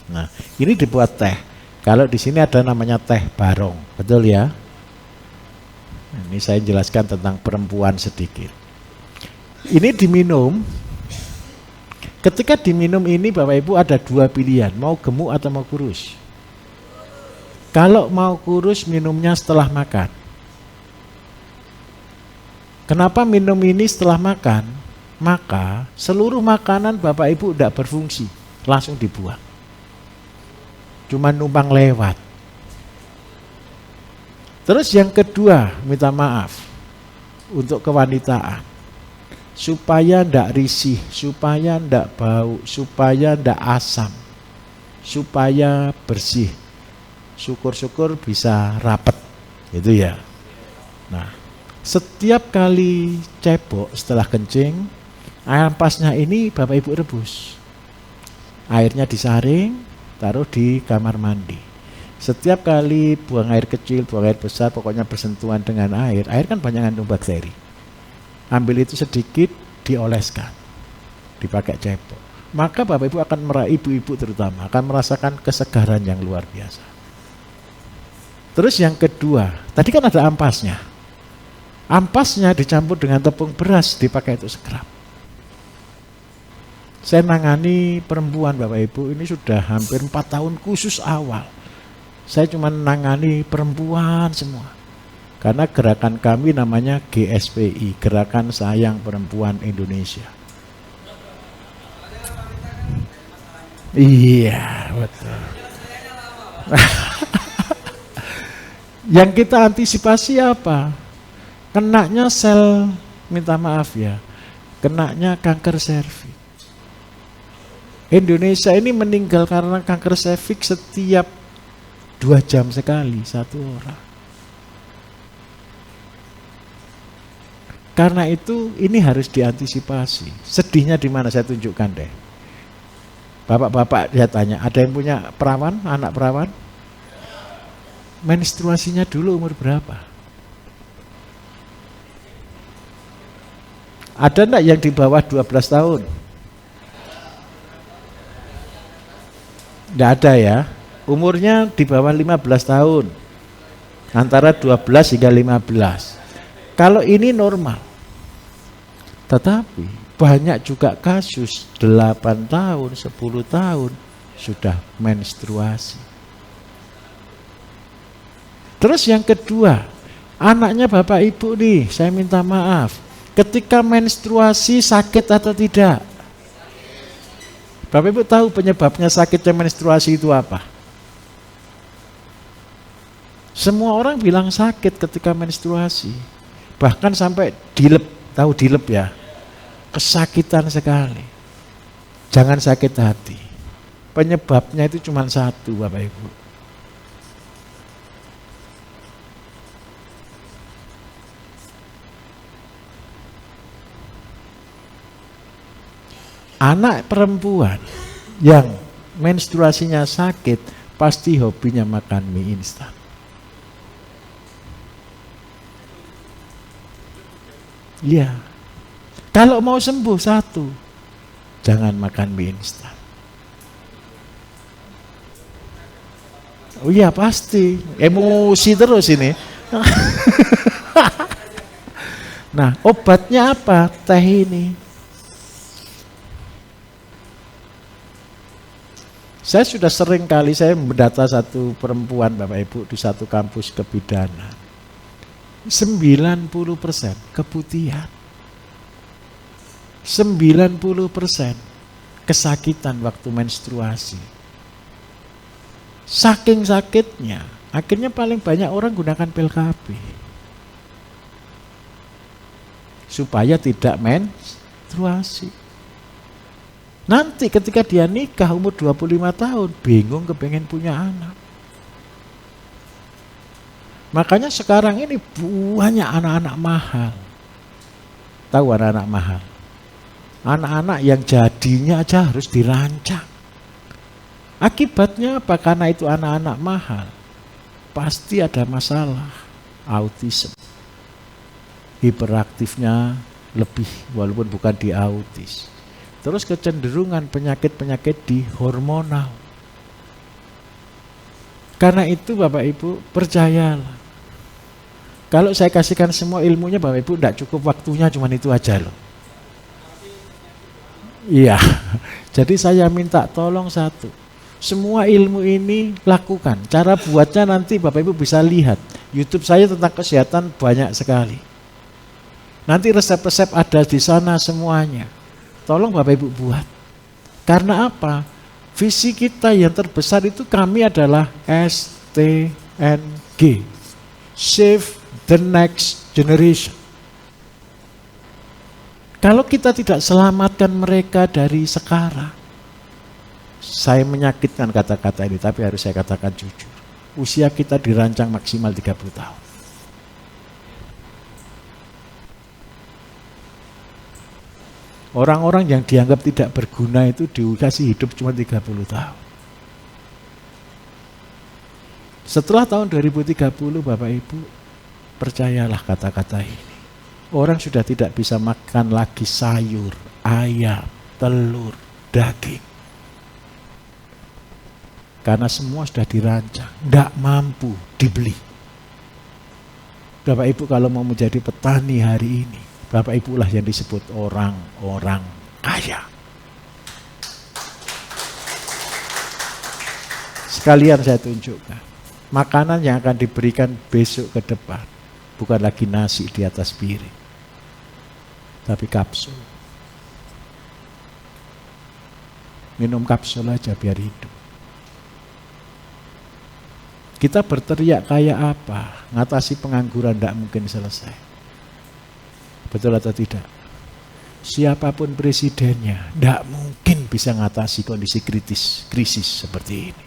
Speaker 1: Nah, ini dibuat teh. Kalau di sini ada namanya teh barong, betul ya? Ini saya jelaskan tentang perempuan sedikit. Ini diminum. Ketika diminum ini Bapak Ibu ada dua pilihan, mau gemuk atau mau kurus. Kalau mau kurus minumnya setelah makan. Kenapa minum ini setelah makan? Maka seluruh makanan Bapak Ibu tidak berfungsi, langsung dibuang. Cuma numpang lewat. Terus yang kedua, minta maaf untuk kewanitaan. Supaya tidak risih, supaya tidak bau, supaya tidak asam, supaya bersih. Syukur-syukur bisa rapet, gitu ya. Nah, setiap kali cebok setelah kencing, air ampasnya ini Bapak Ibu rebus. Airnya disaring, taruh di kamar mandi. Setiap kali buang air kecil, buang air besar, pokoknya bersentuhan dengan air kan banyak mengandung bakteri. Ambil itu sedikit, dioleskan, dipakai cebok. Maka Bapak Ibu akan ibu-ibu terutama akan merasakan kesegaran yang luar biasa. Terus yang kedua, tadi kan ada ampasnya. Ampasnya dicampur dengan tepung beras, dipakai untuk scrub. Saya nangani perempuan Bapak Ibu, ini sudah hampir 4 tahun khusus awal. Saya cuma nangani perempuan semua. Karena gerakan kami namanya GSPI, Gerakan Sayang Perempuan Indonesia. Iya, betul. Yang kita antisipasi apa? Kenanya sel, minta maaf ya, kenanya kanker serviks. Indonesia ini meninggal karena kanker serviks setiap 2 jam sekali, 1 orang. Karena itu ini harus diantisipasi. Sedihnya di mana saya tunjukkan deh. Bapak-bapak dia tanya, ada yang punya perawan, anak perawan? Menstruasinya dulu umur berapa? Ada enggak yang di bawah 12 tahun? Enggak ada ya. Umurnya di bawah 15 tahun. Antara 12 hingga 15. Kalau ini normal. Tetapi banyak juga kasus 8 tahun, 10 tahun sudah menstruasi. Terus yang kedua, anaknya Bapak Ibu nih, saya minta maaf. Ketika menstruasi sakit atau tidak? Bapak Ibu tahu penyebabnya sakitnya menstruasi itu apa? Semua orang bilang sakit ketika menstruasi. Bahkan sampai dilep, tahu dilep ya? Kesakitan sekali. Jangan sakit hati. Penyebabnya itu cuma satu Bapak Ibu. Anak perempuan yang menstruasinya sakit pasti hobinya makan mie instan. Iya. Kalau mau sembuh satu, jangan makan mie instan. Oh iya pasti, emosi terus ini. Nah, obatnya apa? Teh ini. Saya sudah sering kali saya mendata satu perempuan Bapak Ibu di satu kampus kebidanan. 90% keputihan. 90% kesakitan waktu menstruasi. Saking sakitnya, akhirnya paling banyak orang gunakan pil KB. Supaya tidak menstruasi. Nanti ketika dia nikah umur 25 tahun, bingung kepengen punya anak. Makanya sekarang ini banyak anak-anak mahal. Tahu anak-anak mahal? Anak-anak yang jadinya aja harus dirancang. Akibatnya apa? Karena itu anak-anak mahal. pasti ada masalah autism. Hiperaktifnya lebih walaupun bukan di autis. Terus kecenderungan penyakit-penyakit di hormonal. Karena itu Bapak Ibu percayalah. Kalau saya kasihkan semua ilmunya Bapak Ibu tidak cukup waktunya, cuman itu aja loh. Iya, jadi saya minta tolong satu. Semua ilmu ini lakukan. Cara buatnya nanti Bapak Ibu bisa lihat. YouTube saya tentang kesehatan banyak sekali. Nanti resep-resep ada di sana semuanya. Tolong Bapak Ibu buat. Karena apa? Visi kita yang terbesar itu kami adalah STNG. Save the next generation. Kalau kita tidak selamatkan mereka dari sekarang, saya menyakitkan kata-kata ini, tapi harus saya katakan jujur. Usia kita dirancang maksimal 30 tahun. Orang-orang yang dianggap tidak berguna itu dikasih hidup cuma 30 tahun. Setelah tahun 2030 Bapak Ibu, percayalah kata-kata ini. Orang sudah tidak bisa makan lagi sayur, ayam, telur, daging. Karena semua sudah dirancang, tidak mampu dibeli. Bapak Ibu kalau mau menjadi petani hari ini, Bapak Ibu lah yang disebut orang-orang kaya. Sekalian saya tunjukkan, makanan yang akan diberikan besok ke depan, bukan lagi nasi di atas piring, tapi kapsul. Minum kapsul aja biar hidup. Kita berteriak kayak apa? Ngatasi pengangguran tidak mungkin selesai. Betul atau tidak? Siapapun presidennya tidak mungkin bisa ngatasi kondisi krisis seperti ini.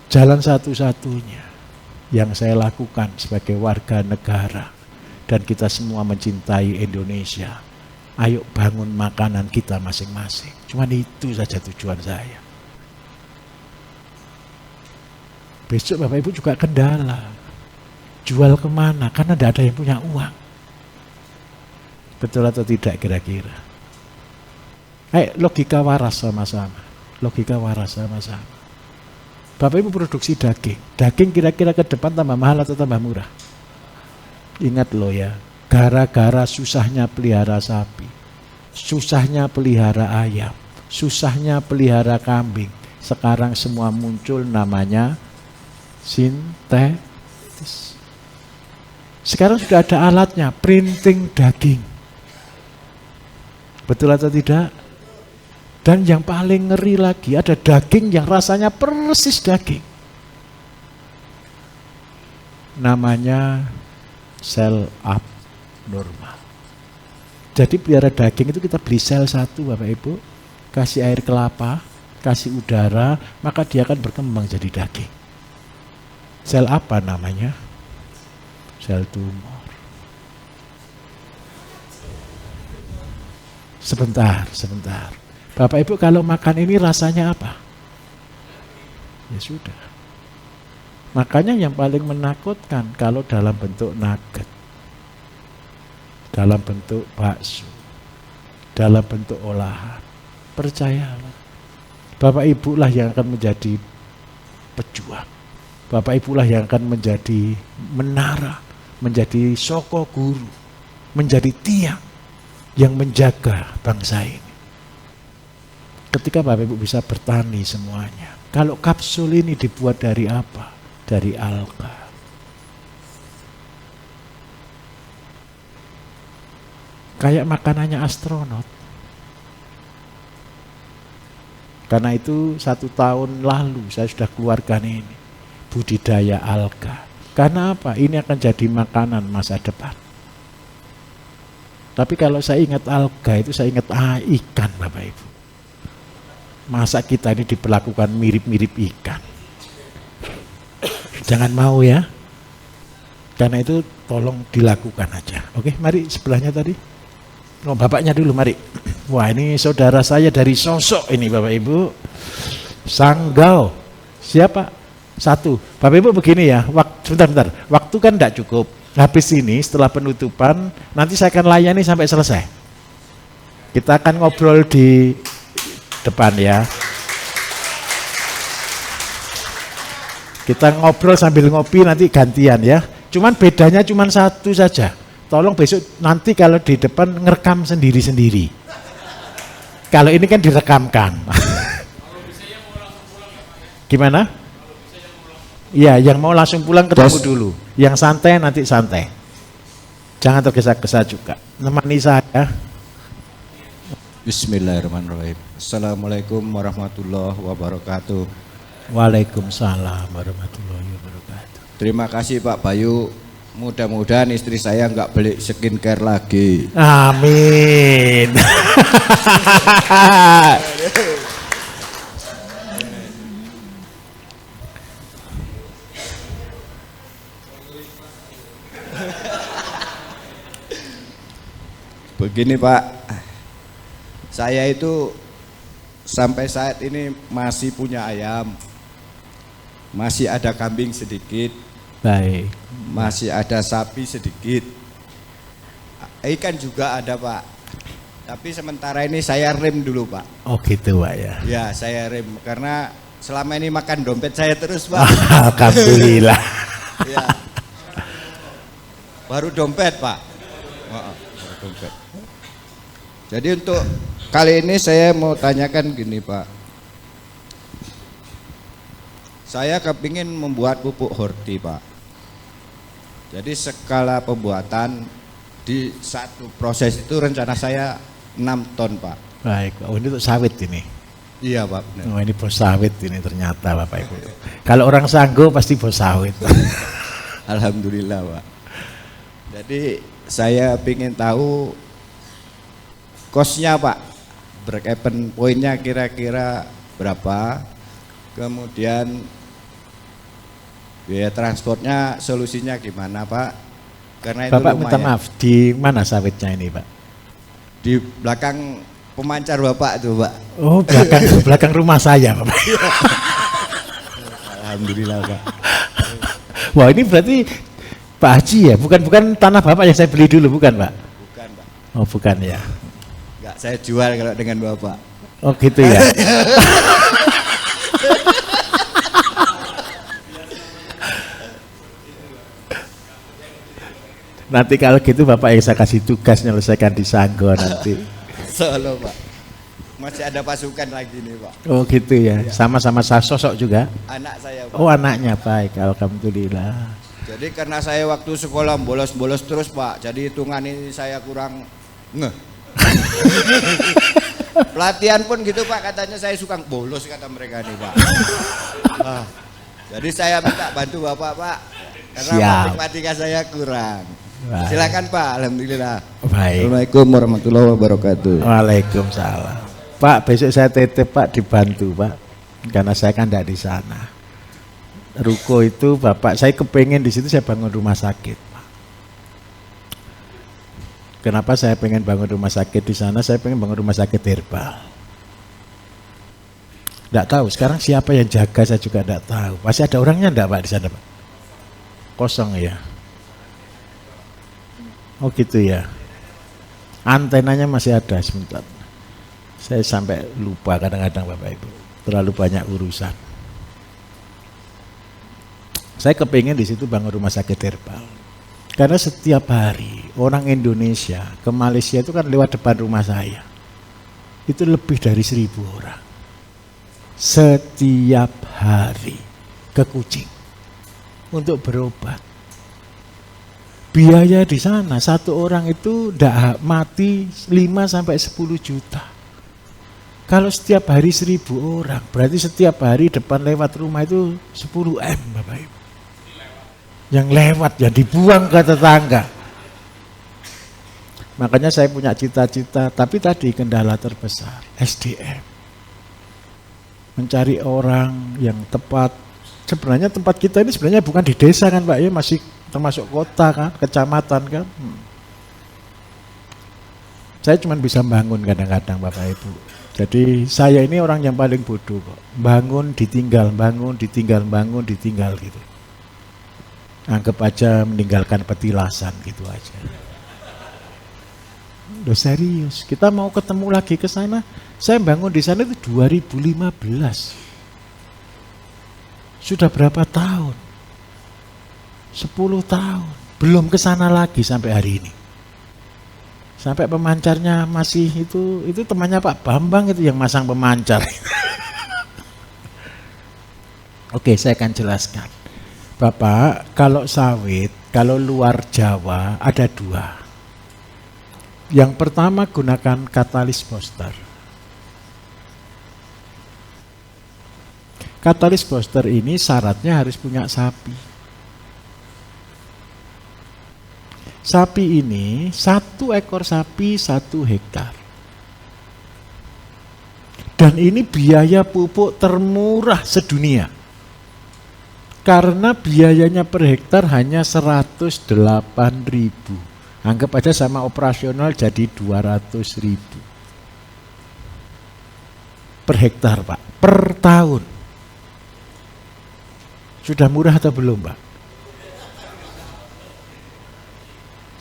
Speaker 1: Jalan satu-satunya yang saya lakukan sebagai warga negara dan kita semua mencintai Indonesia, ayo bangun makanan kita masing-masing. Cuman itu saja tujuan saya. Besok Bapak Ibu juga kendala. Jual kemana? Karena tidak ada yang punya uang. Betul atau tidak kira-kira? Logika waras sama-sama. Logika waras sama-sama. Bapak Ibu produksi daging. Daging kira-kira ke depan tambah mahal atau tambah murah? Ingat loh ya, gara-gara susahnya pelihara sapi, susahnya pelihara ayam, susahnya pelihara kambing, sekarang semua muncul namanya sintetis. Sekarang sudah ada alatnya, printing daging. Betul atau tidak? Dan yang paling ngeri lagi, ada daging yang rasanya persis daging. Namanya sel abnormal. Jadi pelihara daging itu kita beli sel satu Bapak Ibu, kasih air kelapa, kasih udara, maka dia akan berkembang jadi daging. Sel apa namanya? Sel tumor. Sebentar. Bapak Ibu kalau makan ini rasanya apa? Ya sudah. Makanya yang paling menakutkan kalau dalam bentuk nugget, dalam bentuk bakso, dalam bentuk olahan. Percayalah, Bapak Ibu lah yang akan menjadi pejuang. Bapak Ibu lah yang akan menjadi menara, menjadi soko guru, menjadi tiang yang menjaga bangsa ini. Ketika Bapak Ibu bisa bertani semuanya. Kalau kapsul ini dibuat dari apa? Dari alga. Kayak makanannya astronot. Karena itu 1 tahun lalu saya sudah keluarkan ini. Budidaya alga. Karena apa? Ini akan jadi makanan masa depan. Tapi kalau saya ingat alga itu saya ingat ikan Bapak Ibu. Masa kita ini diperlakukan mirip-mirip ikan? Jangan mau ya. Karena itu tolong dilakukan aja. Oke, mari sebelahnya tadi. Oh, bapaknya dulu mari. Wah, ini saudara saya dari Sosok ini Bapak Ibu. Sanggau. Siapa? Satu, Bapak Ibu begini ya, sebentar, waktu kan tidak cukup. Habis ini setelah penutupan, nanti saya akan layani sampai selesai. Kita akan ngobrol di depan ya. Kita ngobrol sambil ngopi nanti gantian ya. Cuman bedanya cuman satu saja. Tolong besok nanti kalau di depan ngerekam sendiri-sendiri. Kalau ini kan direkamkan. Gimana? Iya, yang mau langsung pulang ketemu dulu. Yang santai nanti santai. Jangan tergesa-gesa juga. Nemani saya.
Speaker 4: Bismillahirrahmanirrahim. Assalamualaikum warahmatullahi wabarakatuh.
Speaker 1: Waalaikumsalam warahmatullahi wabarakatuh.
Speaker 4: Terima kasih Pak Bayu. Mudah-mudahan istri saya nggak beli skincare lagi.
Speaker 1: Amin.
Speaker 4: Begini Pak, saya itu sampai saat ini masih punya ayam, masih ada kambing sedikit,
Speaker 1: Baik.
Speaker 4: masih ada sapi sedikit, ikan juga ada Pak. Tapi sementara ini saya rem dulu Pak.
Speaker 1: Oh gitu Pak ya.
Speaker 4: Ya saya rem karena selama ini makan dompet saya terus Pak.
Speaker 1: Alhamdulillah.
Speaker 4: Ya. Baru dompet Pak. Baru dompet. Jadi untuk kali ini saya mau tanyakan gini Pak. Saya kepingin membuat pupuk horti Pak. Jadi skala pembuatan di satu proses itu rencana saya 6 ton Pak.
Speaker 1: Baik, oh ini untuk sawit ini.
Speaker 4: Iya Pak. Benar.
Speaker 1: Oh ini bos sawit ini ternyata Bapak Ibu. Kalau orang sanggup pasti bos sawit.
Speaker 4: Alhamdulillah Pak. Jadi saya ingin tahu kosnya Pak, break-even poinnya kira-kira berapa, kemudian biaya transportnya solusinya gimana Pak, karena itu
Speaker 1: Bapak
Speaker 4: lumayan.
Speaker 1: minta maaf, di mana sawitnya ini Pak?
Speaker 4: Di belakang pemancar Bapak tuh Pak.
Speaker 1: Oh belakang rumah saya Bapak.
Speaker 4: Alhamdulillah Pak.
Speaker 1: Wah ini berarti Pak Haji ya, bukan tanah Bapak yang saya beli dulu, bukan Pak?
Speaker 4: Bukan Pak,
Speaker 1: Oh bukan ya.
Speaker 4: enggak saya jual kalau dengan Bapak.
Speaker 1: Oh gitu ya. Nanti kalau gitu Bapak yang saya kasih tugas menyelesaikan di Sanggo nanti.
Speaker 4: Solo Pak. Masih ada pasukan lagi nih Pak.
Speaker 1: Oh gitu ya, sama-sama sosok juga.
Speaker 4: Anak saya Pak.
Speaker 1: Oh anaknya baik, alhamdulillah.
Speaker 4: Jadi karena saya waktu sekolah bolos-bolos terus Pak, jadi hitungan ini saya kurang ngeh. Pelatihan pun gitu Pak, katanya saya suka bolos kata mereka nih Pak. Jadi saya minta bantu Bapak Pak, karena
Speaker 1: Siap.
Speaker 4: matematika saya kurang.
Speaker 1: Baik.
Speaker 4: Silakan Pak, alhamdulillah.
Speaker 1: Baik.
Speaker 4: Assalamualaikum warahmatullahi wabarakatuh.
Speaker 1: Waalaikumsalam. Pak besok saya titip Pak dibantu Pak, karena saya kan tidak di sana. Ruko itu Bapak, saya kepengen di situ saya bangun rumah sakit. Pak. Kenapa saya pengen bangun rumah sakit di sana? Saya pengen bangun rumah sakit herbal. Tidak tahu sekarang siapa yang jaga, saya juga tidak tahu. Masih ada orangnya enggak Pak di sana Pak? Kosong ya. Oh gitu ya. Antenanya masih ada sebentar. Saya sampai lupa kadang-kadang Bapak Ibu. Terlalu banyak urusan. Saya kepingin di situ bangun rumah sakit herbal. Karena setiap hari orang Indonesia ke Malaysia itu kan lewat depan rumah saya. Itu lebih dari 1.000 orang. Setiap hari ke Kucing untuk berobat. Biaya di sana satu orang itu tidak mati 5-10 juta. Kalau setiap hari 1.000 orang, berarti setiap hari depan lewat rumah itu 10 M Bapak Ibu. Yang lewat, yang dibuang ke tetangga. Makanya saya punya cita-cita, tapi tadi kendala terbesar, SDM. Mencari orang yang tepat. Sebenarnya tempat kita ini sebenarnya bukan di desa kan Pak, ya masih termasuk kota kan, kecamatan kan. Saya cuma bisa bangun kadang-kadang Bapak Ibu. Jadi saya ini orang yang paling bodoh kok. Bangun ditinggal, bangun ditinggal, bangun ditinggal gitu. Anggap aja meninggalkan petilasan gitu aja. Loh serius, kita mau ketemu lagi ke sana. Saya bangun di sana itu 2015. Sudah berapa tahun? 10 tahun. Belum ke sana lagi sampai hari ini. Sampai pemancarnya masih itu temannya Pak Bambang itu yang masang pemancar. Oke, saya akan jelaskan. Bapak, kalau sawit, kalau luar Jawa ada 2. Yang pertama gunakan katalis booster. Katalis booster ini syaratnya harus punya sapi. Sapi ini 1 ekor sapi 1 hektar. Dan ini biaya pupuk termurah sedunia. Karena biayanya per hektar hanya 108.000. Anggap aja sama operasional jadi 200.000. Per hektar Pak, per tahun. Sudah murah atau belum Pak?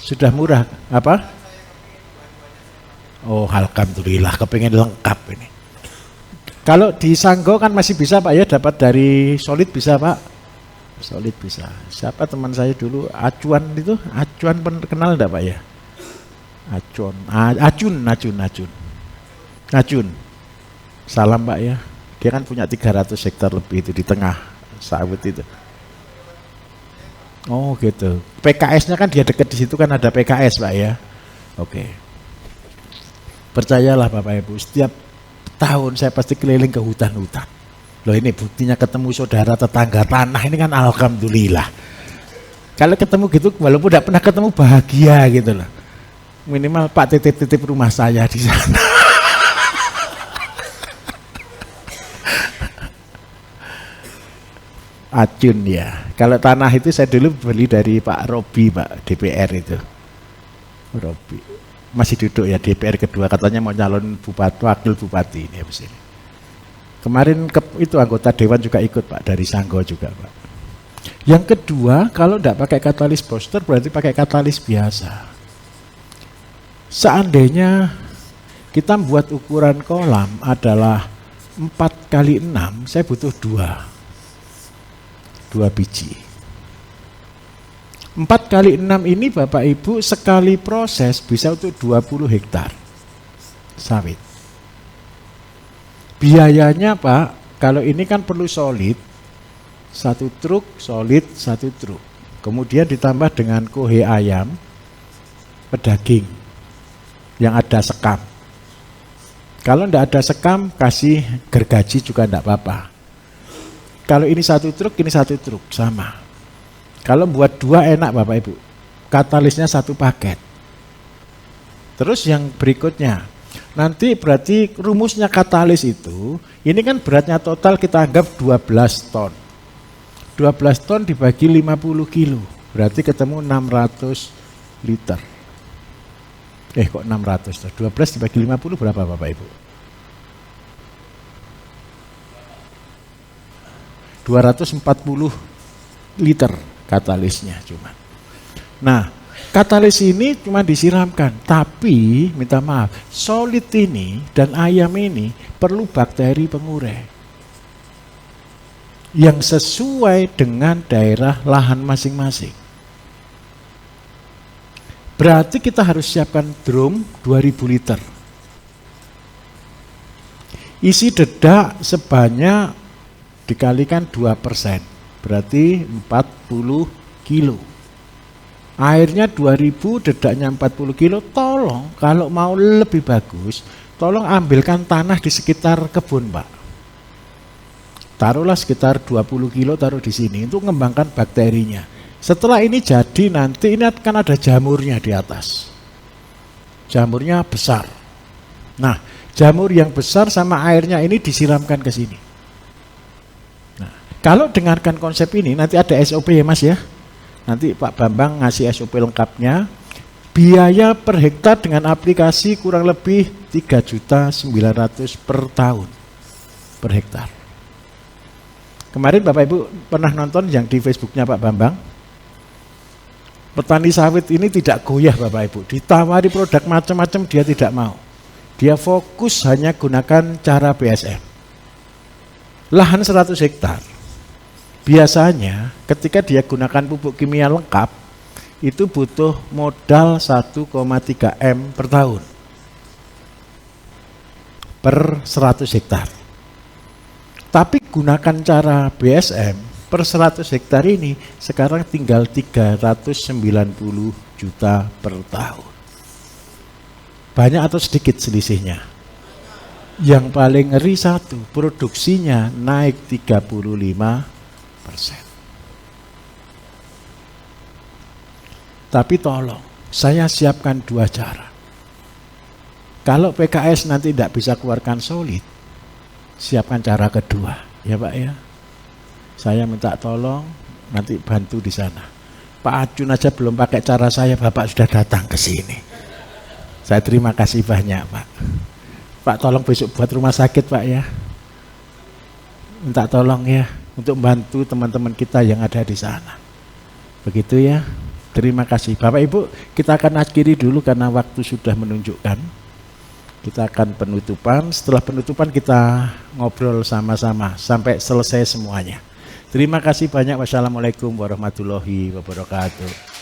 Speaker 1: Sudah murah, apa? Oh, alhamdulillah, kepengen lengkap ini. Kalau di Sanggo kan masih bisa Pak ya, dapat dari Solid bisa Pak. Solid bisa. Siapa teman saya dulu, Acuan itu, Acuan kenal enggak Pak ya? Acun. Salam Pak ya. Dia kan punya 300 hektar lebih itu di tengah sawit itu. Oh gitu. PKS-nya kan dia dekat di situ kan ada PKS Pak ya. Oke. Percayalah Bapak Ibu, setiap tahun saya pasti keliling ke hutan-hutan. Loh ini buktinya ketemu saudara tetangga tanah ini kan alhamdulillah. Kalau ketemu gitu walaupun tidak pernah ketemu bahagia gitu loh. Minimal Pak titip-titip rumah saya di sana. Acun ya. Kalau tanah itu saya dulu beli dari Pak Robi Pak, DPR itu. Robi. Masih duduk ya DPR kedua, katanya mau nyalon bupati, wakil bupati ini habis ini. Kemarin itu anggota dewan juga ikut Pak, dari Sanggo juga Pak. Yang kedua, kalau tidak pakai katalis booster berarti pakai katalis biasa. Seandainya kita membuat ukuran kolam adalah 4x6, saya butuh 2 biji. 4x6 ini Bapak Ibu sekali proses bisa untuk 20 hektar sawit. Biayanya Pak, kalau ini kan perlu solid, 1 truk, solid 1 truk. Kemudian ditambah dengan kohe ayam, pedaging yang ada sekam. Kalau tidak ada sekam, kasih gergaji juga tidak apa-apa. Kalau ini 1 truk, ini 1 truk, sama. Kalau buat 2 enak Bapak Ibu, katalisnya 1 paket. Terus yang berikutnya, nanti berarti rumusnya katalis itu, ini kan beratnya total kita anggap 12 ton. 12 ton dibagi 50 kilo, berarti ketemu 600 liter. Kok 600? 12 dibagi 50 berapa Bapak Ibu? 240 liter katalisnya cuma. Nah, katalis ini cuma disiramkan, tapi minta maaf, solid ini dan ayam ini perlu bakteri pengurai yang sesuai dengan daerah lahan masing-masing. Berarti kita harus siapkan drum 2000 liter. Isi dedak sebanyak dikalikan 2%, berarti 40 kilo. Airnya 2000, dedaknya 40 kilo. Tolong kalau mau lebih bagus, tolong ambilkan tanah di sekitar kebun Pak. Taruhlah sekitar 20 kilo, taruh di sini untuk mengembangkan bakterinya. Setelah ini jadi nanti ini akan ada jamurnya di atas. Jamurnya besar. Nah, jamur yang besar sama airnya ini disiramkan ke sini. Kalau dengarkan konsep ini, nanti ada SOP ya Mas ya. Nanti Pak Bambang ngasih SOP lengkapnya. biaya per hektar dengan aplikasi kurang lebih 3.900.000 per tahun per hektar. Kemarin Bapak Ibu pernah nonton yang di Facebooknya Pak Bambang? Petani sawit ini tidak goyah Bapak Ibu, ditawari produk macam-macam dia tidak mau. Dia fokus hanya gunakan cara BSM. Lahan 100 hektar. Biasanya ketika dia gunakan pupuk kimia lengkap, itu butuh modal 1,3 M per tahun. Per 100 hektar. Tapi gunakan cara BSM, per 100 hektar ini sekarang tinggal 390 juta per tahun. Banyak atau sedikit selisihnya? Yang paling ngeri satu, produksinya naik 35%. Tapi tolong, saya siapkan dua cara. Kalau PKS nanti tidak bisa keluarkan solid, siapkan cara kedua, ya Pak ya. Saya minta tolong nanti bantu di sana. Pak Acun aja belum pakai cara saya, Bapak sudah datang ke sini. Saya terima kasih banyak Pak. Pak tolong besok buat rumah sakit Pak ya. Minta tolong ya untuk membantu teman-teman kita yang ada di sana. Begitu ya. Terima kasih. Bapak Ibu, kita akan akhiri dulu karena waktu sudah menunjukkan. Kita akan penutupan. Setelah penutupan kita ngobrol sama-sama sampai selesai semuanya. Terima kasih banyak. Wassalamualaikum warahmatullahi wabarakatuh.